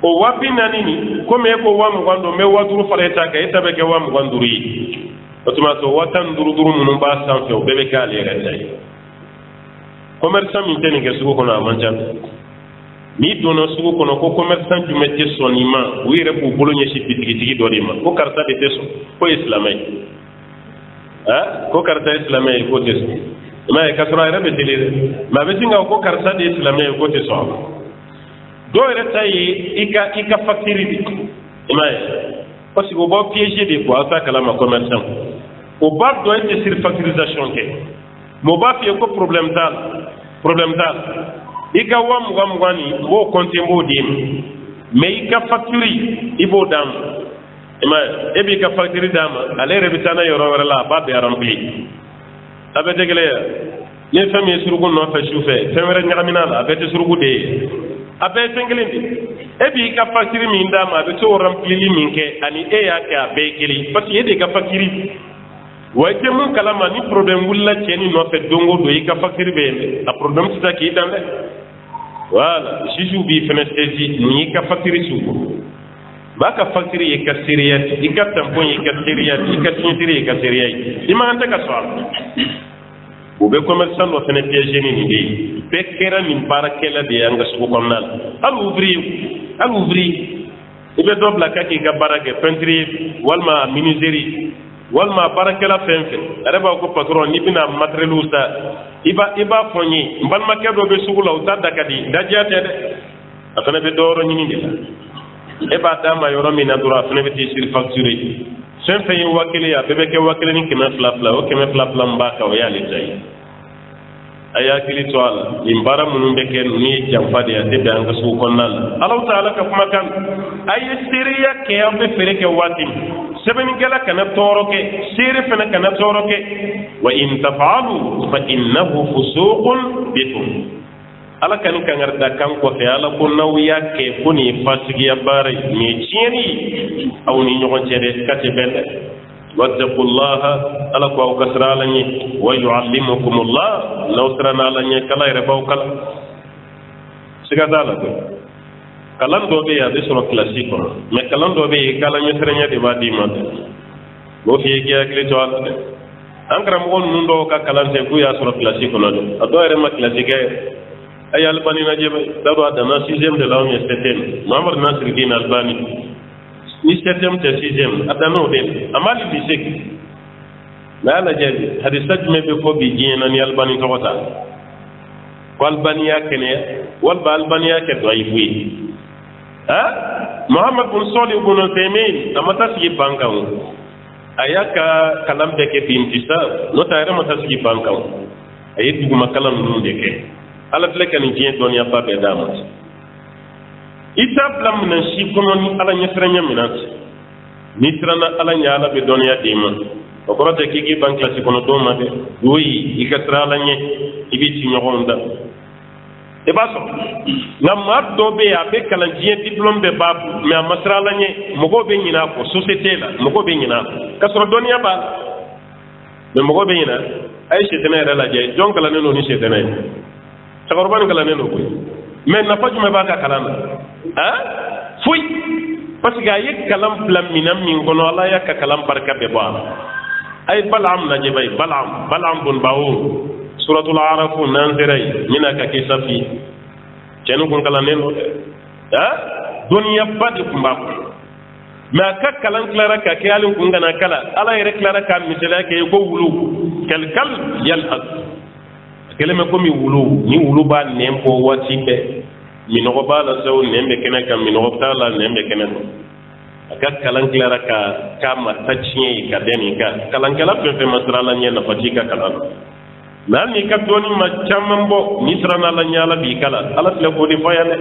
o wabina nini comme ko wa mugando me waduru fareta ka itabe ke wa muganduru yi otumato watan duruduru munun ba sanfɛ o bɛɛ bɛ kɛ ale yɛrɛ ta ye commerçant min tɛ nin kɛ sugu kɔnɔ a man ca n'i donna sugu kɔnɔ ko commerçant jumɛn tɛ sɔn nin ma u yɛrɛ b'u bolo ɲɛsin bitigitigi dɔ de ma ko karisa de tɛ sɔn ko ye silamɛ ye ko karisa ye silamɛ ye k'o tɛ sɔn i m'a ye k'a sɔrɔ a yɛrɛ bɛ teli dɛ mɛ a bɛ sin ka ko karisa de ye silamɛ ye k'o tɛ sɔn dɔw yɛrɛ ta ye i ka facture de i m'a ye parce que o b'aw piéger de quoi aw t'a kalama commerçant o b'a dɔn e tɛ sur facturisation kɛ mais o b'a f'i ye ko problème t'a la i ka wa mugan ni n b'o compter n b'o d'e ma mais i ka facture i b'o d'a ma i m'a ye e b'i ka facture d'a ma ale yɛrɛ bɛ taa n'a yɔrɔ wɛrɛ la a b'a bɛɛ remplir a bɛ tɛ kelen ye ni fɛn min ye suruku nɔfɛ su fɛ fɛn wɛrɛ ɲagamina la a bɛɛ tɛ suruku de ye a bɛɛ ye fɛn kelen de e b'i ka facture min d'a ma a bɛ t'o remplir min kɛ ani e y'a kɛ a bɛɛ ye kelen parce que e de ka facture wa i tɛ mun kalama ni problème wulila cɛ ni nɔfɛ don o don i ka facture bɛ yen dɛ a problème tɛ taa k'i dan dɛ voilà juge b'i fɛnɛ saisi nin y'i ka facture sugu b'a ka facture ye ka seereya i ka tampon ye ka seereya i ka signature ye ka seereya ye i man kan tɛ ka sɔn a la o bɛ commerçant dɔ fɛnɛ piéger ni nin de ye bɛɛ kɛra nin baarakɛla de ye an ka sugu kɔnɔna la hali ouvrier ibe do bla ka ki ga barake peinture walma menuiserie walma barakela fenfe areba ko patron ni bina matériel sa iba fonyi mbal ma kedo be sugula uta dakadi dajate de afana be doro nyini de eba dama yoro mina dura afana be tisir facture fenfe yi wakili ya bebe ke wakili ni kema flapla o kema flapla mbaka o yali tay aya kili to ala imbara munun be ken ni jamfade ya tebe anga su konnal Allah taala ka kuma kan ay siriya ke ambe fere ke watim sebeni gala kana toroke sire fena kana toroke wa in taf'alu fa innahu fusuqun bikum ala kan kangarda kan ko fe ala ko nawiya ke kuni fasigiya bare ni cieni aw ni nyogon cede kate bende wattaqullaha ala ko kasrala ni wa yuallimukumullah law tarana la ni kala rebaw kala siga dala ko kalan do be ya be sura classique mais kalan do be kala ni serenya de badi ma bo fi ge akli to ala de ankara mo nun do ka kalan te ku ya sura classique no do ado ere ma classique ay albani na jebe da do adana 6e de la 7e Muhammad Nasir Din Albani ni 7e te 6e adana o de amali bi sek la la jebe hadisaj me be ko bi jina ni albani to wata wal baniya kene wal ba albaniya ke daifi ha Muhammad bin Salih ibn Uthaymeen amata si bankaw ayaka kalam de ke bintisa no tayre mata si bankaw ayi duguma kalam dum de ke ala fleka ni jien donya pa be damat itablam na shi kono ni ala nyefranya minat ni trana ala nyala be donya dima o ko ta kiki ban klasi kono do ma de doyi ikatra la nye ibi ci nyogonda e baso ngam mat do be ya be kala jien diplôme be babu me amasra la nye mogo be nyina ko société la mogo be nyina kasro donya ba me mogo be nyina ay chetene ra la je donc la ne no ni chetene takorban kala ne no ko mais na faju me ba ka kalana ha fuy parce que ayek kalam plan minam min gono ala ya ka kalam barka be ba ay balam na je bay balam bun bawo suratul araf nanzirai minaka kisafi cenu kun kala ne no ha dunya badi kumba ma ka kalan klara ka kyalin kun gana kala ala yere klara ka misala ke ko wulu kal yalhad keleme ko mi wulu ni wulu ba nempo wati be mi no ba la saw nembe kena kam mi no ta la nembe kena aka kalan klara ka ma tachie ka deni ka kalan kala pe masrala nya na fatika kala nan ni ka doni ma chamambo ni srana la nya la bi kala ala tele ko di fayale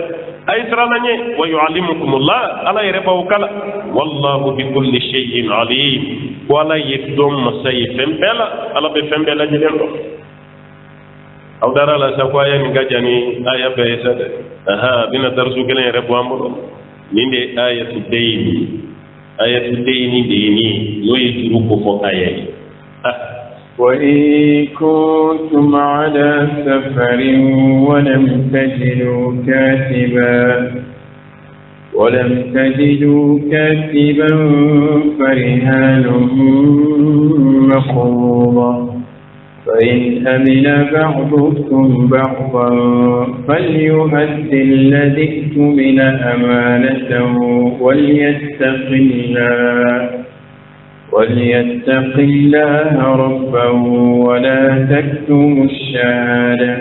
ay srana nya wa yuallimukumullah ala yarfa kala wallahu bi kulli shay'in alim wala yidum masay fembela ala be fembela jidendo aw dara la sa ko ayani gajani aya be sada aha bina darsu gelen rebu ambo ninde ayatu dayni dini yoyi turu ko fo ayayi وإن كنتم على سفر ولم تجدوا كاتبا فرهان مقبوضة فإن أمن بعضكم بعضا فليؤد الذي اؤتمن أمانته وليتق الله ربه ولا تكتموا الشهادة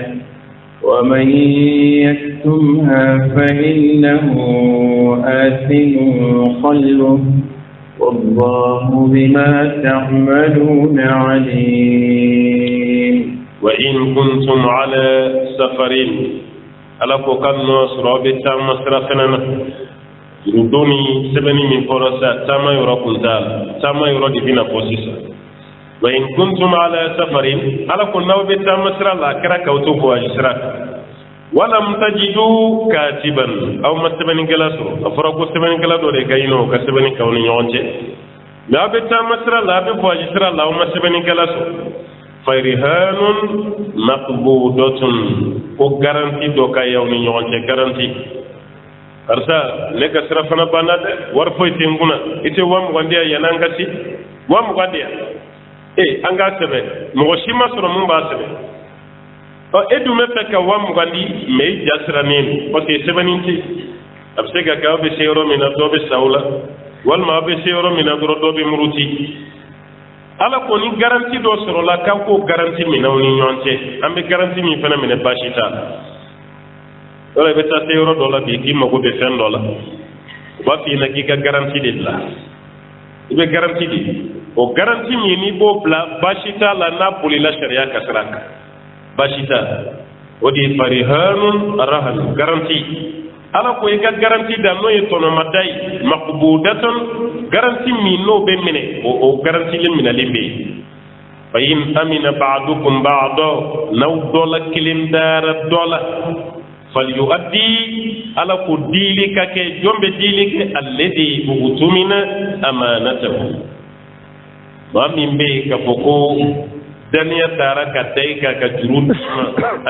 ومن يكتمها فإنه آثم قلبه والله بما تعملون عليم وإن كنتم على سفر على فوق النصر وبتام مسرفنا Rudoni sebeni min forasa tama yoro kuntal tama yoro divina posisa wa in kuntum ala safarin ala kunna bi tamasra la kara kautu ko ajsra wala mtajidu katiban aw masbani galaso afra ko sebeni galado de gayno ka sebeni kawni nyonje la bi tamasra la bi ko ajsra la masbani galaso fayrihanun maqbudatun ko garanti do ka yawni nyonje garanti arsa ne ka sira fana banna de war foy tenguna ite wam wandiya yanangasi wam wandiya anga sebe mo shima soro mun ba sebe o edu me peka wam wandi me jasra nen o te sebeninti absega ka be seyro mina do be sawla wal ma be seyro mina do be muruti ala ko ni garanti do soro la ka ko garanti mina woni nyonte ambe garanti mi fana mina bashita wala be ta seyro do la bi ki mako be fen do la ba fi na ki ka garanti de la ibe garanti di o garanti mi ni bo bla bashita la na poli la sharia kasraka bashita odi farihanun rahan garanti ala ko ga garanti da no yetono madai maqbudatun garanti mi no be mene o garanti le mina limbe fa in amina ba'dukum ba'da naw dola kilim dara dola falyuaddi ala ko dili kake jombe dili ke alladhi utumina amanatahu wa min be ka foko daniya tara ka dai ka jurun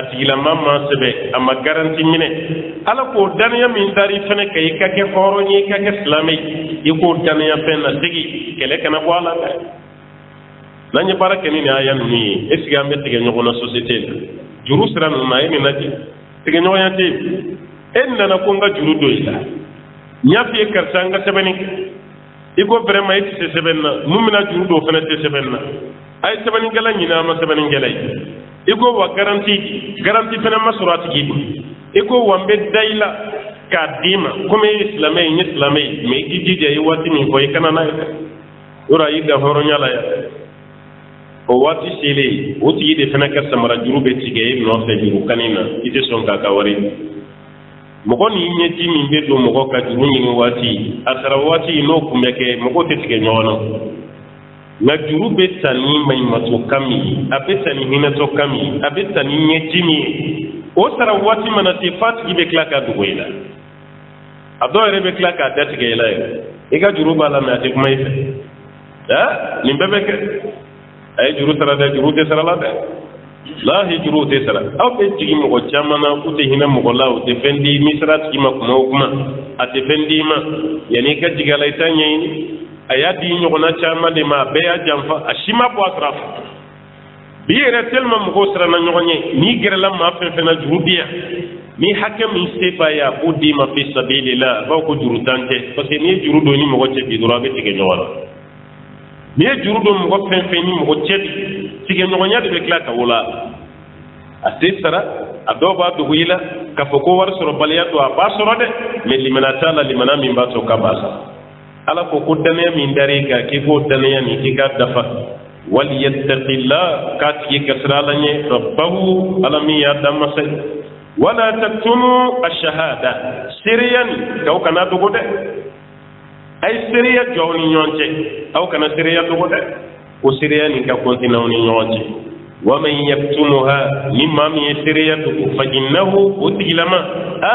atigila mamma sebe amma garanti mine ala ko daniya min dari fene kay kake horo ni kake islamai iko daniya penna tigi kele kana wala nanye barake ni ayan ni esiga mbete nyogo na société juru sira no mai ni naji tigi nyogo yati en nana ko nga juru do ila nyafi karta nga sebeni iko vraiment iti sebenna mumina juru do fene te sebenna ay sebeni gala nyina ma sebeni gelay iko wa garanti fene masurati gibi iko wa mbe dayla ka dima comme islamay me gidi je wati mi ko kana na ura yi da horo nyala ya o wati sele o ti de fene ka samara juru be tige no fe juru kanina ite son ka kawari mogo ni nyeti mi be do mogo ka juru ni wati asara wati no kumeke mogo te tige nyono na juru be tani mai mato kami abetani hina to kami abetani nyeti mi o sara wati mana te fati be klaka du goila ado ere be klaka dati ge ila e ga juru bala na te kuma ife ha ni bebe ke ay juru tara da juru te sara la da la hi juru te sara aw be tigi mo chamana ku te hina mo la o te fendi misrat ki ma kuma ate fendi ma yani ka jigala itanye ni ayadi nyogona chama de ma be ya jamfa ashima bo atraf biere tellement mo gosra na nyogonye ni gerela ma fe fe na jurubiya ni hakem ni sepa ya budi ma fi sabilillah ba ko jurutante parce que ni jurudo ni mo goche bi dura be tige nyowala ni jurudo mo go fe fe ni mo goche tige nyogonya de be klaka wala asisara adoba do wila ka foko war soro baliya to abasoro de me limana tala limana min ba to kabasa ala ko ko dane min dare ka ke ko dane ni ke ka dafa wal yattaqillah ka ti kasralanye rabbahu alami ya damasa wala taktumu ash-shahada siriyan kaw kana dugo de ay siriya jawni nyonce aw kana siriya dugo de ko siriya ni ka kontina ni nyonce wa man yaktumuha mimma mi siriya dugo fa innahu utilama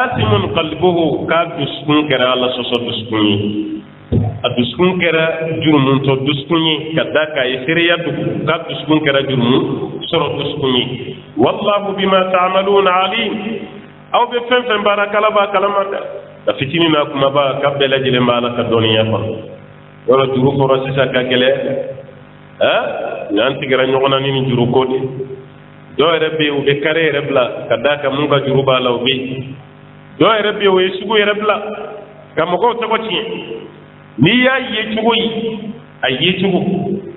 asimun qalbuhu ka duskun kara ala soso duskuni aduskun kera jurumun to duskunyi kadaka isiriya ka duskun kera jurumun soro duskunyi wallahu bima ta'maluna alim aw be fen barakala ba kalamata da fitini na kuma ba kabela jile mala ka doniya fa wala juru ko rasisa ka gele ha nanti gara nyogona ni juru ko de do rebe u be kare rebla kadaka mun ga juru ba lawbe do rebe u yesugo rebla kam ko to ko ci ni ya ye chugo yi ayi chugo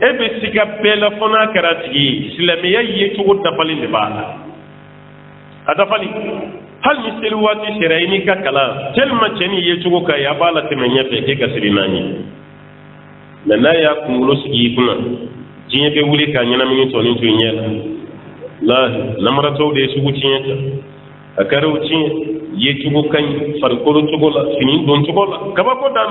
ebe sika bela fona karati islami ya ye chugo dafali ne ba adafali hal misali wati shiraini ka kala telma cheni ye chugo ka ya bala temenya fe ke kasrinani nana ya kumulo sigi kuna jinye be wuli ka nyana mini to ni to nyela la namara to de sugu chinyata akara uchi ye chugo kan farkoro chugo la fini don chugo la kaba ko dan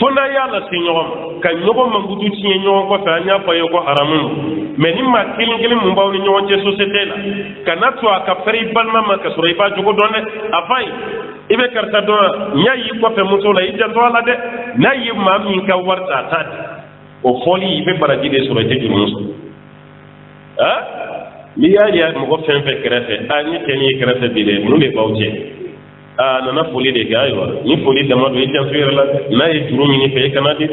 fonda yalla si ñogom ka ñogom mangutu ci ñogom ko fa nya fa ko haramun mais ni ma kilin mun bawni ñogom ci société la kana to aka fari balma ma ka sura fa jogo donne afay ibe karta do ñayi ko fe muso la ijan to ala de nayi ma min ka warta ta o foli ibe baraji de sura te juru muso ha li ya mo ko fen fe krefe ani teni krefe bile mu le bawje nana foli de gaywa ni foli da mado yake tsira la na yi juru mini fe kana de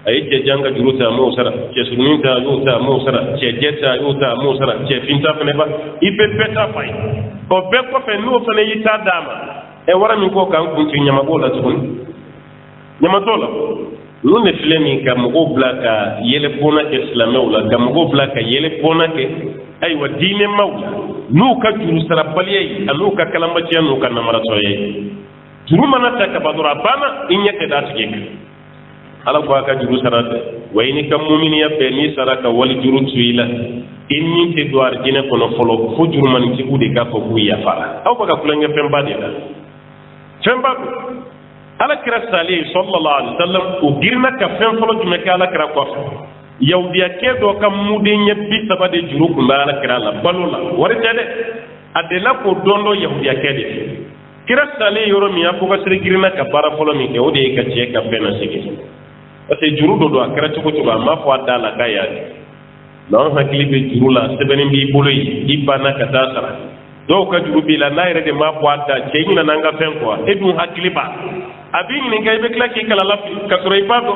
ay je janga juru ta mo sara ce sunni ta yo ta mo sara ce jeta yo ta mo sara ce finta fene ba ipe peta fay ko be ko fe no fene yita dama wara min ko kan kun tin nyama ko la tukun nyama to la lu ne file min ka mo blaka yele pona islamé wala ka mo blaka yele pona ke ay wa dine mawla nu ka juru sara baliyai anu ka kalamba ci anu ka namara soye juru manata ka badura bana inyake da tike ala ko ka juru sara wayni kam mu'mini ya be ni sara ka wali juru tuila inni te doar jine kono folo fu juru man ci gudi ka ko bu ya fara aw ka kulanga pemba de da pemba ala kira sali sallallahu alaihi wasallam o girna ka fen folo jume ka ala kira ko yawdiya ke do kam mude nyebbi sabade juru ko ala kira la balula wari tede adela ko dondo yawdiya ke de kira sali yoro mi afu ka sire girna ka bara folo mi ke o de ka ce ka fena sigi ate juru do akara to ko ma fo adala ka ya non hakili be juru la sebeni bi boloyi ibana ka tasara do ka juru bi la naire de ma fo adda ce ni na nga fen ko edu hakili ba abin ni ngay be kala ki kala la ka sura ibado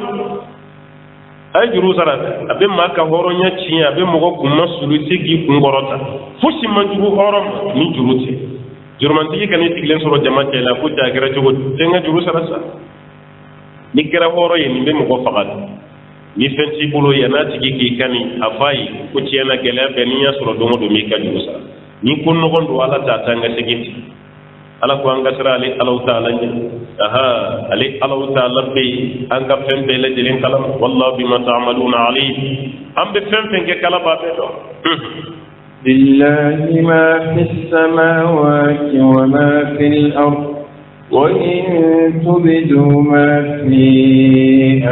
ay juru sara abe ma ka horo nya ci abe mo ko kuma sulu sigi ngorota fusi ma juru horo ni juru ci jurmanti kan ni tiglen soro jama ce la ko ta gara jogo te nga juru sara sa ni gara horo ye ni be mo ko fagal ni fenti bulo ya na tigi ki kani afai ko ci na gele be ni ya soro do mo do mi ka juru sara ni kun no gondo ala ta tanga sigiti ala ko anga sira ali Allah ta'ala ni aha ali Allah ta'ala be anga fembe le dilin kalam wallahu bima ta'maluna alim am be fembe ke kala ba be do lillahi ma fis samawati wa ma fil ard wa in tubdu ma fi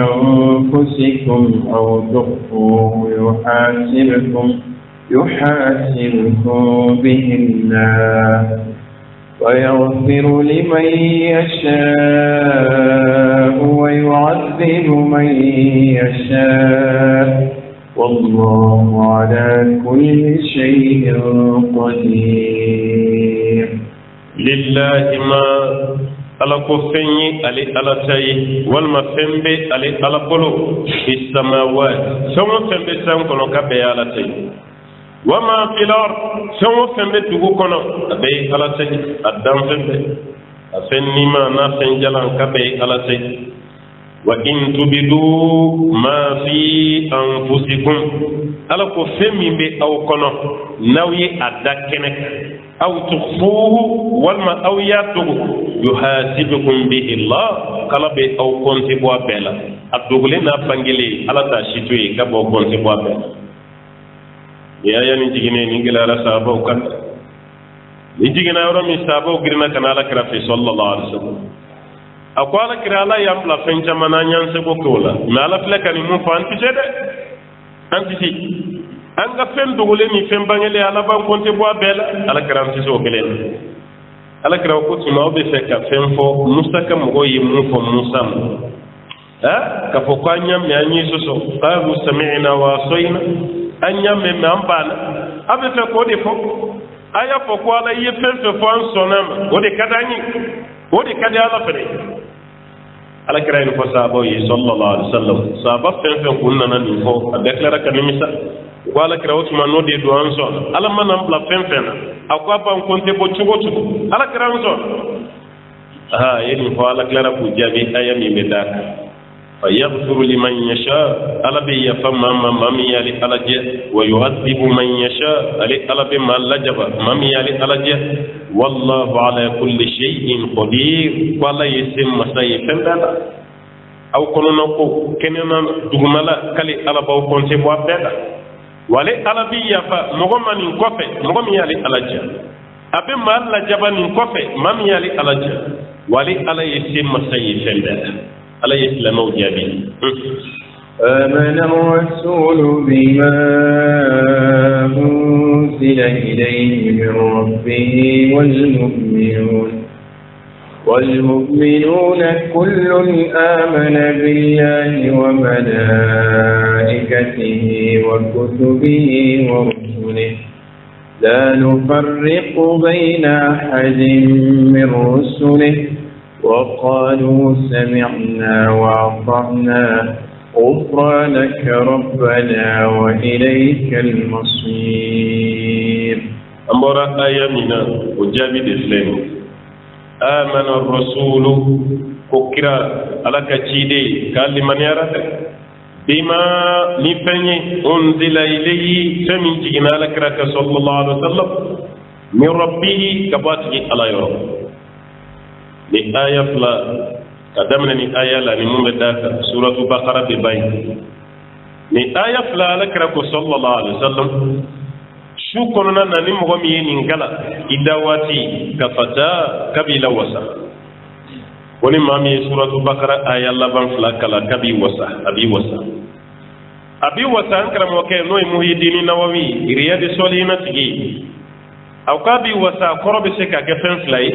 anfusikum aw tukhfuhu yuhasibkum bihi Allah ويغفر لمن يشاء ويعذب من يشاء والله على كل شيء قدير لله ما ala ko fenyi ale ala tayi walma fembe ale ala kolo fi samawat sama fembe san kono ka be ala tayi wama fil ard sama fembe tugu kono be ala tayi adam fembe afenni ma na fen jalan ka be ala tayi wa in tubidu ma fi anfusikum ala ko femmi be aw kono nawyi adakene aw tukhfuhu walma aw yatubu yuhasibukum bihi Allah kala be aw konti bo bela adugule na bangele ala ta shituyi ka bo konti bo bela ya yani jigine ni ngila la sahaba kan ni jigina yoro mi sahaba girna kana ala krafi sallallahu alaihi wasallam akwala kirala ya pla fenja mananya se bokola na ala flekani mu fa anti anga fen dugule ni fen bangele ala ban konte bo bela ala karam ci so gelen ala karaw ko tuma be fekka fen fo mustaka mo yi mu fo musam ka fo ko anyam me anyi so qalu sami'na wa asayna anyam me ambana abe fe ko de fo aya fo ko ala ye fen fo an sonam o de kadani o de kadi ala fere ala kirayin fo sahaba yi sallallahu alaihi wasallam sahaba fen kunna nan fo deklara kanimisa wala kira wotuma no de do anso ala manam bla fenfena akwa ban konte bo chugotu ala kira anso yeni fa ala klara ku jabi ayami medaka fa yaghfiru liman yasha ala bi yafama mami yali ala je wa yu'adhibu man yasha ala bi ma lajaba mami yali ala je wallahu ala kulli shay'in qadir wala yasim masay fendala aw kono nako kenena dugumala kali ala baw konte bo abeda wale alabi yafa mogo manin kofe mogo mi yali alaja abe mal la jabani kofe mam yali alaja wale ala yesi masayi fembe ala yesi la mawjabi آمن الرسول بما أنزل إليه من ربه والمؤمنون كل آمن بالله وملائكته وكتبه ورسله لا نفرق بين أحد من رسله وقالوا سمعنا وأطعنا غفرانك ربنا وإليك المصير أمبارح آية منا وجابي الإسلام amana ar-rasulu ko kira ala ka cide kalli man yarata bima ni fenye unzila ilayhi famin jigina ala kiraka sallallahu alaihi wasallam min rabbihi kabati ala yoro ni aya fla kadamna ni aya la ni mumbe daka suratu baqara bi bay ni aya fla ala kiraka sallallahu alaihi wasallam shu konona na ni mo mi ni ngala idawati kafata kabila wasa woni mami suratu baqara aya laban fla kala kabi wasa abi wasa ankara mo ke noy muhidini nawawi riyadi solina tigi aw kabi wasa korobe se ka gefen flay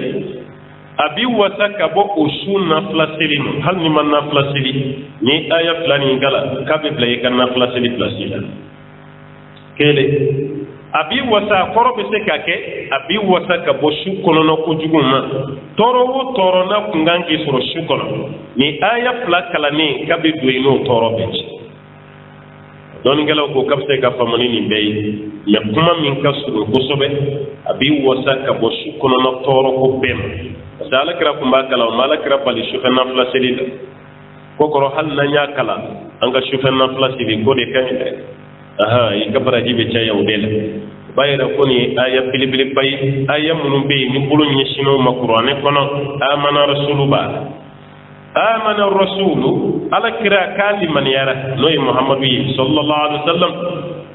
abi wasa ka bo usuna flasili hal ni man na flasili ni aya flani ngala kabi flay kan na flasili plasila kele abi wasa korobe se ka ke abi wasa ka bo shu kono no ko juguma toro wo toro na kungangi soro shu kono ni aya fla kala ni kabi duino toro beji don ngelaw ko kapse ka famani ni bey me kuma min ka suru ko sobe abi wasa ka bo shu kono no toro ko bem sala kra kumba kala mala kra pali shu fenna fla selida ko koro hal na nya kala anga shu fenna fla sili ko de kan aha yi kabara jibe cha yawdela bayra koni aya bilibili bay aya munum be ni bulu nyishino makurane kono amana rasulullah amana rasulu ala kira kaliman yara noy muhammadu sallallahu alaihi wasallam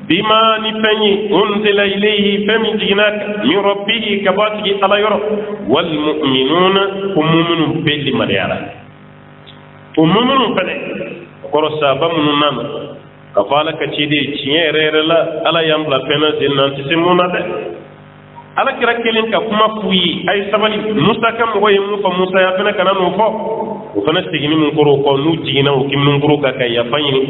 bima ni fani unzila ilayhi fami jinak min rabbih kabati ala yara wal mu'minuna mu'minun bil maryara mu'minun fane ko sabamun nan kafala ka ci de cinyere la ala yambla pena zinnan tisimuna de ala kira kelin ka kuma fuyi ay sabali musa kam goye mu fa musa ya fena kana no fo o fana sigini mun koro ko nu jigina o kim nun koro ka kay ya fayni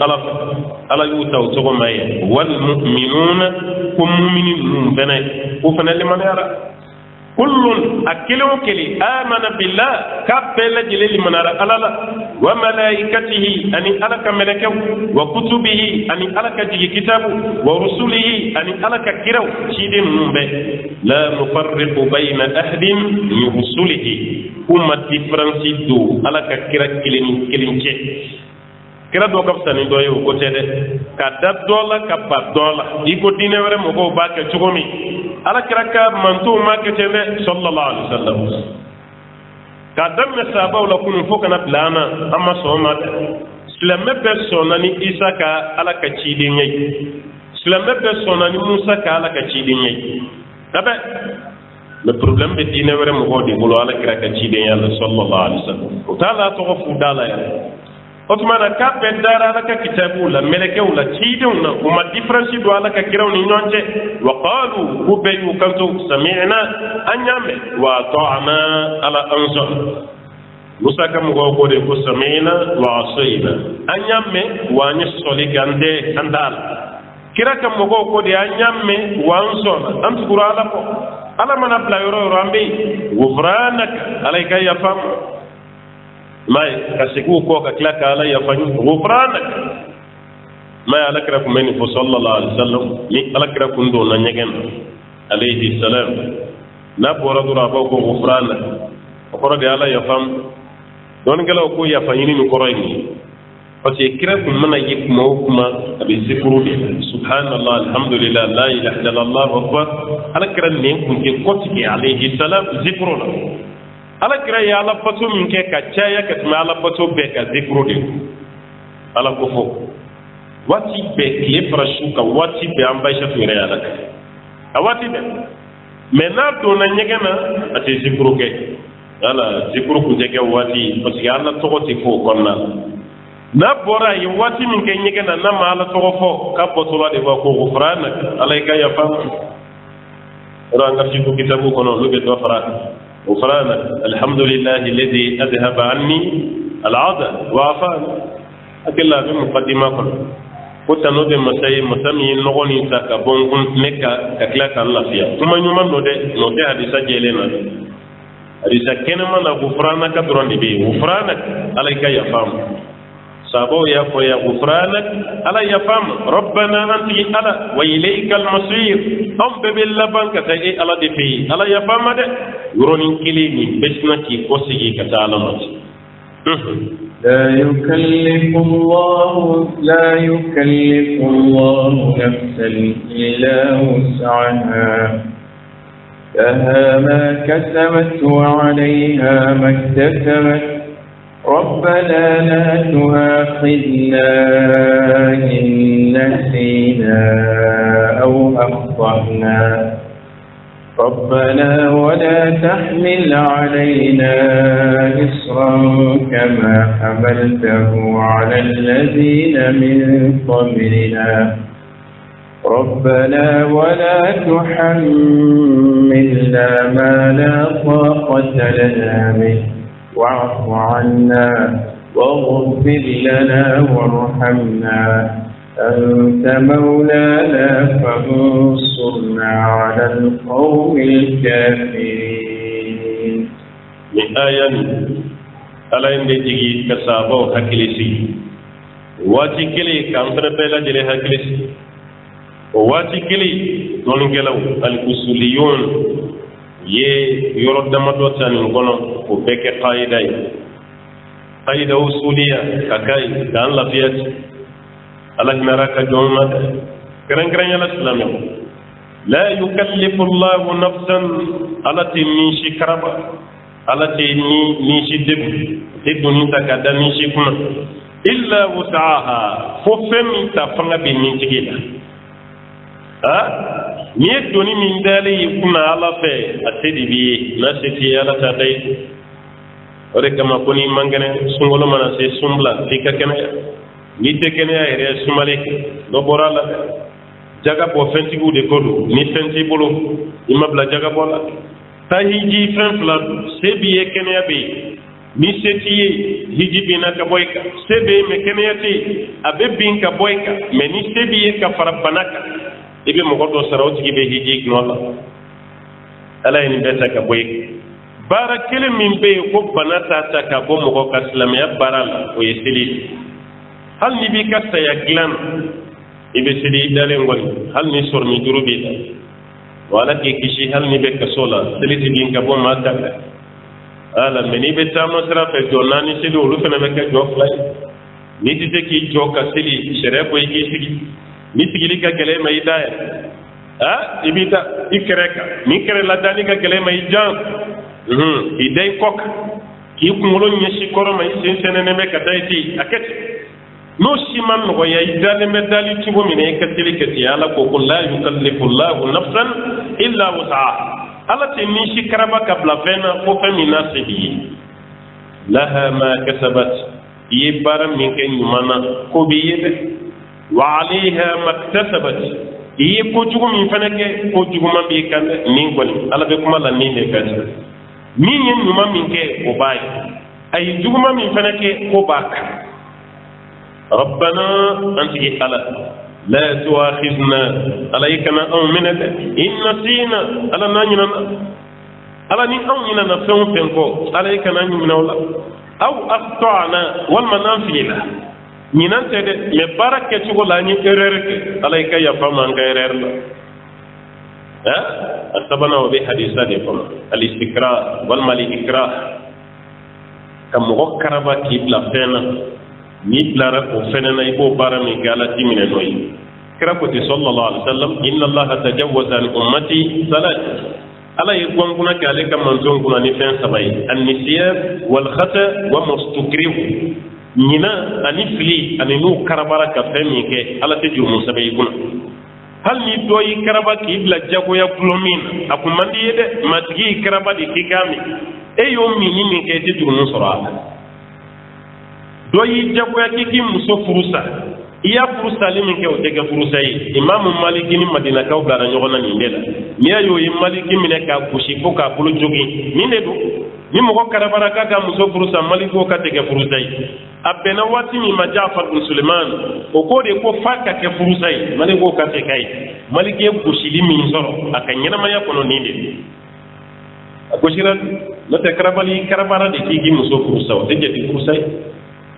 ala yu taw to ko maye wal mu'minuna kum mu'minin bana o fana liman yara kullun akilu kili amana billah kabbala jilil manara alala wa malaikatihi ani alaka malakaw wa kutubihi ani alaka jigi kitabu wa rusulihi ani alaka kiraw shidin numbe la nufarriqu bayna ahadin min rusulihi umma difference do alaka kira kilinche kira do kapsani do yo ko tede ka daddola ka baddola iko dine were mo go ba ke chugomi ala kira ka mantu ma ke tede sallallahu alaihi wasallam ka damme sabaw la kunu fokana plana amma so ma islamme persona ni isa ka ala ka chidi nyai islamme persona ni musa ka ala ka chidi nyai tabe le problème de dine were mo go di bolo ala kira ka chidi yalla sallallahu alaihi wasallam o tala to fu dala ya otmana ka bedara la ka kitabu la meleke wala chidun na kuma difference do ala ka kiraw ni nyonje wa qalu ubayu kantu sami'na anyame wa ta'ana ala anzur musa kam go ko de ko sami'na wa asayna anyame wa ni soli gande andal kira kam go ko de anyame wa anzur antu ala ko ala mana bla yoro rambe gufranak alayka yafam may kasiku ko ka klaka ala ya fanyu ghufranak may alakra ko men fo sallallahu alaihi wasallam ni alakra ko ndo na nyegen alayhi salam na bora dura ba ko ghufranak ko ro de ala ya fam don gelo ko ya fanyu ni ko roy ni parce que kira ko mana yik mo kuma abi zikru de subhanallah alhamdulillah la ilaha illallah akbar alakra ne ko ke kotiki alayhi salam zikru la ala kira ya ala pato min ke ka caya ka tuma ala pato be ka zikro de ala ko fo wati be kle frashu ka wati be an baisha to ya ala ka awati be mena to na nyegena ate zikro ke ala zikro ku jege wati parce que ala to ko ti fo konna na bora yi wati min ke nyegena na ma ala to ko fo ka poto la de ko gufrana ala ka ya fam ranga ci ko kitabu kono lu be do fara غفرانك الحمد لله الذي أذهب عني العذى وعافاني أكل في مقدمة قلت نودي مساي مسامي نغني ساكا بونكم نكا ككلاك الله فيها ثم يوم نودي حديثة جيلنا حديثة كنما غفرانك درون بي غفرانك عليك يا فام sabo ya ko ya ghufranak ala ya fam rabbana anti ala wa ilaykal masir am bebe laban ka tay ala de fi ala ya fam de yoronin kili ni besna ki ko sigi ka taala mat لا يكلف الله نفسا إلا وسعها لها ما كسبت وعليها ما اكتسبت ربنا لا تؤاخذنا إن نسينا أو أخطأنا ربنا ولا تحمل علينا إصرا كما حملته على الذين من قبلنا ربنا ولا تحملنا ما لا طاقة لنا به واعف عنا واغفر لنا وارحمنا أنت مولانا فانصرنا على القوم الكافرين من آية ألا إن تجي كسابو هكليسي واتي كلي كامفر بلا جري هكليسي واتي كلي دونجلو الأصوليون يورد دمدو تاني نقولون وبك قايدة أصولية كاكاي دان لفيات الله نراك جومات كرن كرن يا الإسلام لا يكلف الله نفسا على تمشي كربا على تمشي دب تدوني تكادا مشي كنا إلا وسعها ففم تفنغ بمنتجيلا نيدوني من دالي يكون على في أتدي بي ناسيتي على تدي وركما كوني مانغني سنغولو مناسي سنبلا فيكا كنا ni tekene ya ere sumale do borala jaga bo fentigu de kodo ni fenti bolo imabla jaga bola tahiji fenfla sebi ekene ya be ni setiye hiji bina ka boyka sebe me kene ya ti abe bin ka boyka me ni sebi e ka farabanaka ibe mo godo sarawti be hiji gnola ala ni beta ka boyka bara kele min be ko banata ta ka bo mo ko kaslamiya barala o yesili hal ni bi kasta ya glan ibe sidi dale ngol hal ni sormi jurubi da wala ke kishi hal ni be kasola seliti din ka bon ma ta ala meni be tamo sra fe jonani sidi ulu fena be ka joflay ni ti ki joka sili shere boy ki sigi ni tigili ka gele mai daya ibita ikreka ni kere la dali ka gele mai jam idai kok ki kumulo nyeshi koro mai sensene ne be ka daiti akati no siman no ya idale medali tubo mine ka tilikati ala ko la yukallifu Allah nafsan illa wus'aha ala tinni shikraba kabla fena ko famina sibi laha ma kasabat yibara min ken yumana ko biyebe wa alayha maktasabat yi ko jugu min fanake ko jugu man bi kan min gol ala be kuma la ni ne kan min yen yuma min ke o bay ay jugu man min fanake ko baka ربنا أنت على لا تؤاخذنا عليكنا أو منك إن نسينا على نانينا على نين أو نينا نفسهم فينكو عليكنا نينا ولا أو أخطأنا والمنافينا نينا تد مبارك تقول لاني إررك عليك يا فمان غيرر أتبنا وبحديثا دفما الاستقراء والمال إكراه كم غكربا كيبلا فينا ni lara ko fenena ibo barami gala timine noy kira ko ti sallallahu alaihi wasallam inna allaha tajawwaza an ummati salat ala yegonguna kale kam manzon kuna ni fen sabai an nisyan wal khata wa mustakrih nina anifli aninu karabara ka femi ke ala te jumu sabai kuna hal ni doyi karaba ki ibla jago ya kulomin akumandi yede matigi karaba di kigami eyo minini ke te jumu sura doyi jagoya kiki muso furusa iya furusa limin ke o tege furusa yi imamu maliki ni madina kaw gara ɲɔgɔnna nin de la ni ya yo yi maliki minɛ ka gosi fo k'a bolo jogi nin de don ni mɔgɔ karabara k'a ka muso furusa maliki o ka tege furusa yi a bɛnna waati min ma jafar bin suleiman o ko de ko fa ka kɛ furusa yi maliki o ka tɛ ka ye maliki ye gosili min sɔrɔ a ka ɲɛnamaya kɔnɔ nin de a gosira n'o tɛ karabara de k'i muso furusa o tɛ jate furusa ye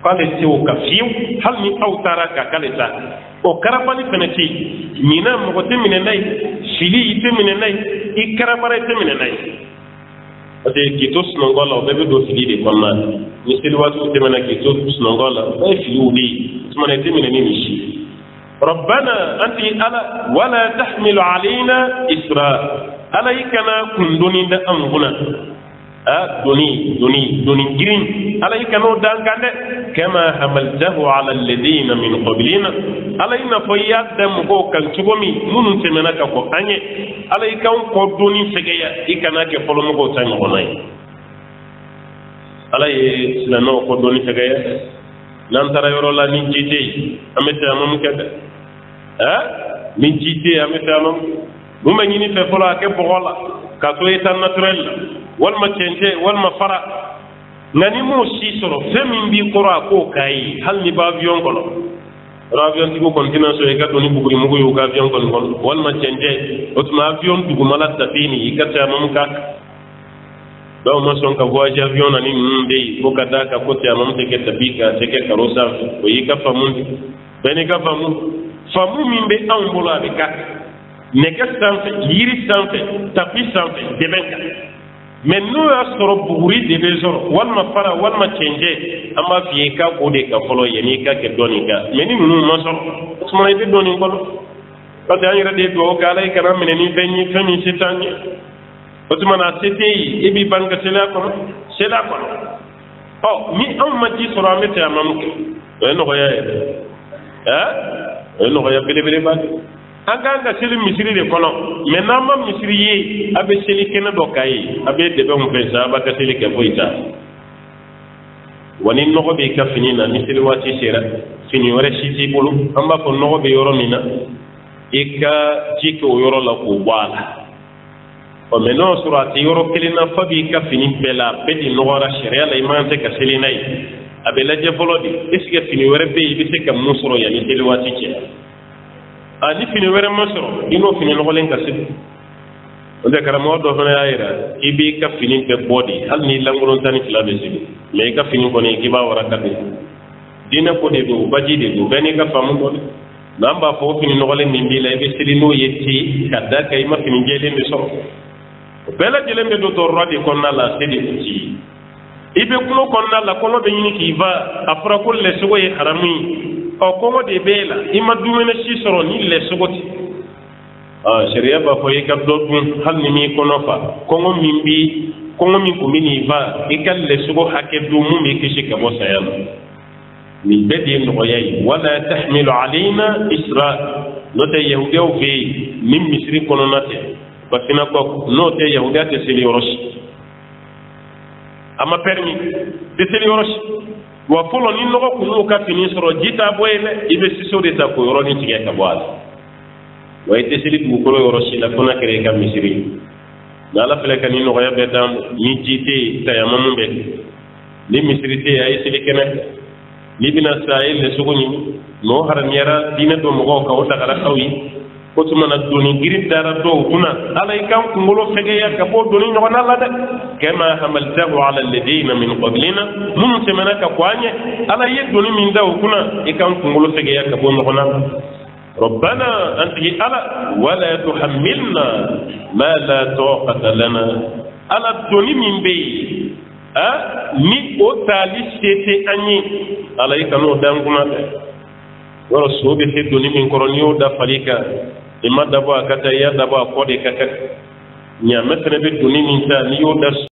k'ale tɛ o ka fiyewu hali ni aw taara ka k'ale ta o karabali fana tɛ yen ɲinan mɔgɔ tɛ minɛ n'a ye fili i tɛ minɛ n'a ye i karabara i tɛ minɛ n'a ye parce que k'i to sunɔgɔ la o bɛɛ bɛ don fili de kɔnɔna na ni seliwaatiw tɛmɛna k'i to sunɔgɔ la o bɛɛ ye filiw de ye sumana i tɛ minɛ ni nin si ربنا أنت ألا ولا تحمل علينا إسرا ألا يكنا كندوني دا أمغنا دوني جرين ألا يكنا دانكان كما حملته على الذين من قبلنا ألا ينا فيات دم هو كان تقومي من تمنا كفو أني ألا يكون قدوني فجأة يكنا كفلو مغو تاني غناي ألا يسلنا قدوني فجأة نانترا يرولا نيجيتي أمتى أمام كذا نيجيتي أمتى أمام بما يني ففلا كبغلا كاتوي تان ناتريل والما تنجي والما فرا ناني مو سيسرو فمن بي قرا كو كاي هل ني بافيون كولو رافيون تيكو كونتينا سو يكا دوني بوغري مغو يو كافيون كون والما تنجي اوتما افيون دوغو مالا تافيني يكاتا أمام كاك donc ma son ka voyage avion na ni mbe ko kada ka ko te amam te ke tabika te ke karosa o yika famu beni ka famu mbe ambola be ka ne ka sanfe yiri sanfe tapi sanfe de benka mais nous ya soro buguri de bezor wal ma fara wal ma change amma fi ka ko de ka folo yeni ka ke doni ka mais ni nu ma soro suma ide doni ko parce que ayira de do ka lay kana mene ni benni fami sitanye otumana CTI ibi banka sela kono oh mi am ma ci soro amete amam ko no ko yae no ko ya bele ba anga seli misiri de kono mais na mam misiri yi abe seli kena do kay abe de be mo pesa ba ka seli ke boita wani no ko be ka fini na misiri wati sera fini wala shiti bulu amba ko no ko be yoro mina ika jiko yoro la ko wala o meno surati yoro kelina fabi ka fini bela bedi nogora sharia la imante ka selinay abela je volodi eske fini were be yibite ka musoro ya ni telwati ce ani fini were musoro ino fini nogolen ka sid onde karamo do fana ayira ibi ka fini be bodi hal ni langolon tani fila be sigi me ka fini ko ni kiba wara ka be dina ko de do baji de do beni ka famu do namba fo fini nogolen ni bi la be selino yetti kadda kay ma fini jelen be soro bela jelen be do to rodi konna la sedi uti ibe kuno konna la kono be yini ki va afra ko le sugo yi harami o komo de bela ima dumene si soro ni le sugoti sharia ba fo yi ka do dun hal ni mi kono fa kono mimbi kono mi ko mini va ikal le sugo hakke du mu mi kishi ka bo sayam ni bedi no yayi wala tahmilu alaina isra note yahudiyo fi nim misri kono nate bakina ko no te yahuda te seli yorosh ama permis te seli yorosh wa folo ni no ko no ka fini soro jita boyele ibe siso de ta ko yoroni tige ka boal wa te seli bu ko yorosh la kona kere ka misri na la fele kan ni no ya bedam ni jite ta yamamu be ni misri te ay seli kene ni bina sa'il le sugo ni no haran yara dina do mo ko ta kala kawi ko tumana doni girin dara do kuna alay kan ngolo fege ya ka bo doni no na la de kama hamaltahu ala alladheena min qablina mun temana ka kwanye alay doni min daw kuna e kan ngolo fege ya ka bo no na ربنا أنت ألا ولا تحملنا ما لا طاقة لنا ألا الدنيا من بي ni o tali sete anyi alay kanu danguna de wala sobe te doni min koroni o da falika imma dabo akata ya dabo akode kaka nya mesene be doni min ta ni o da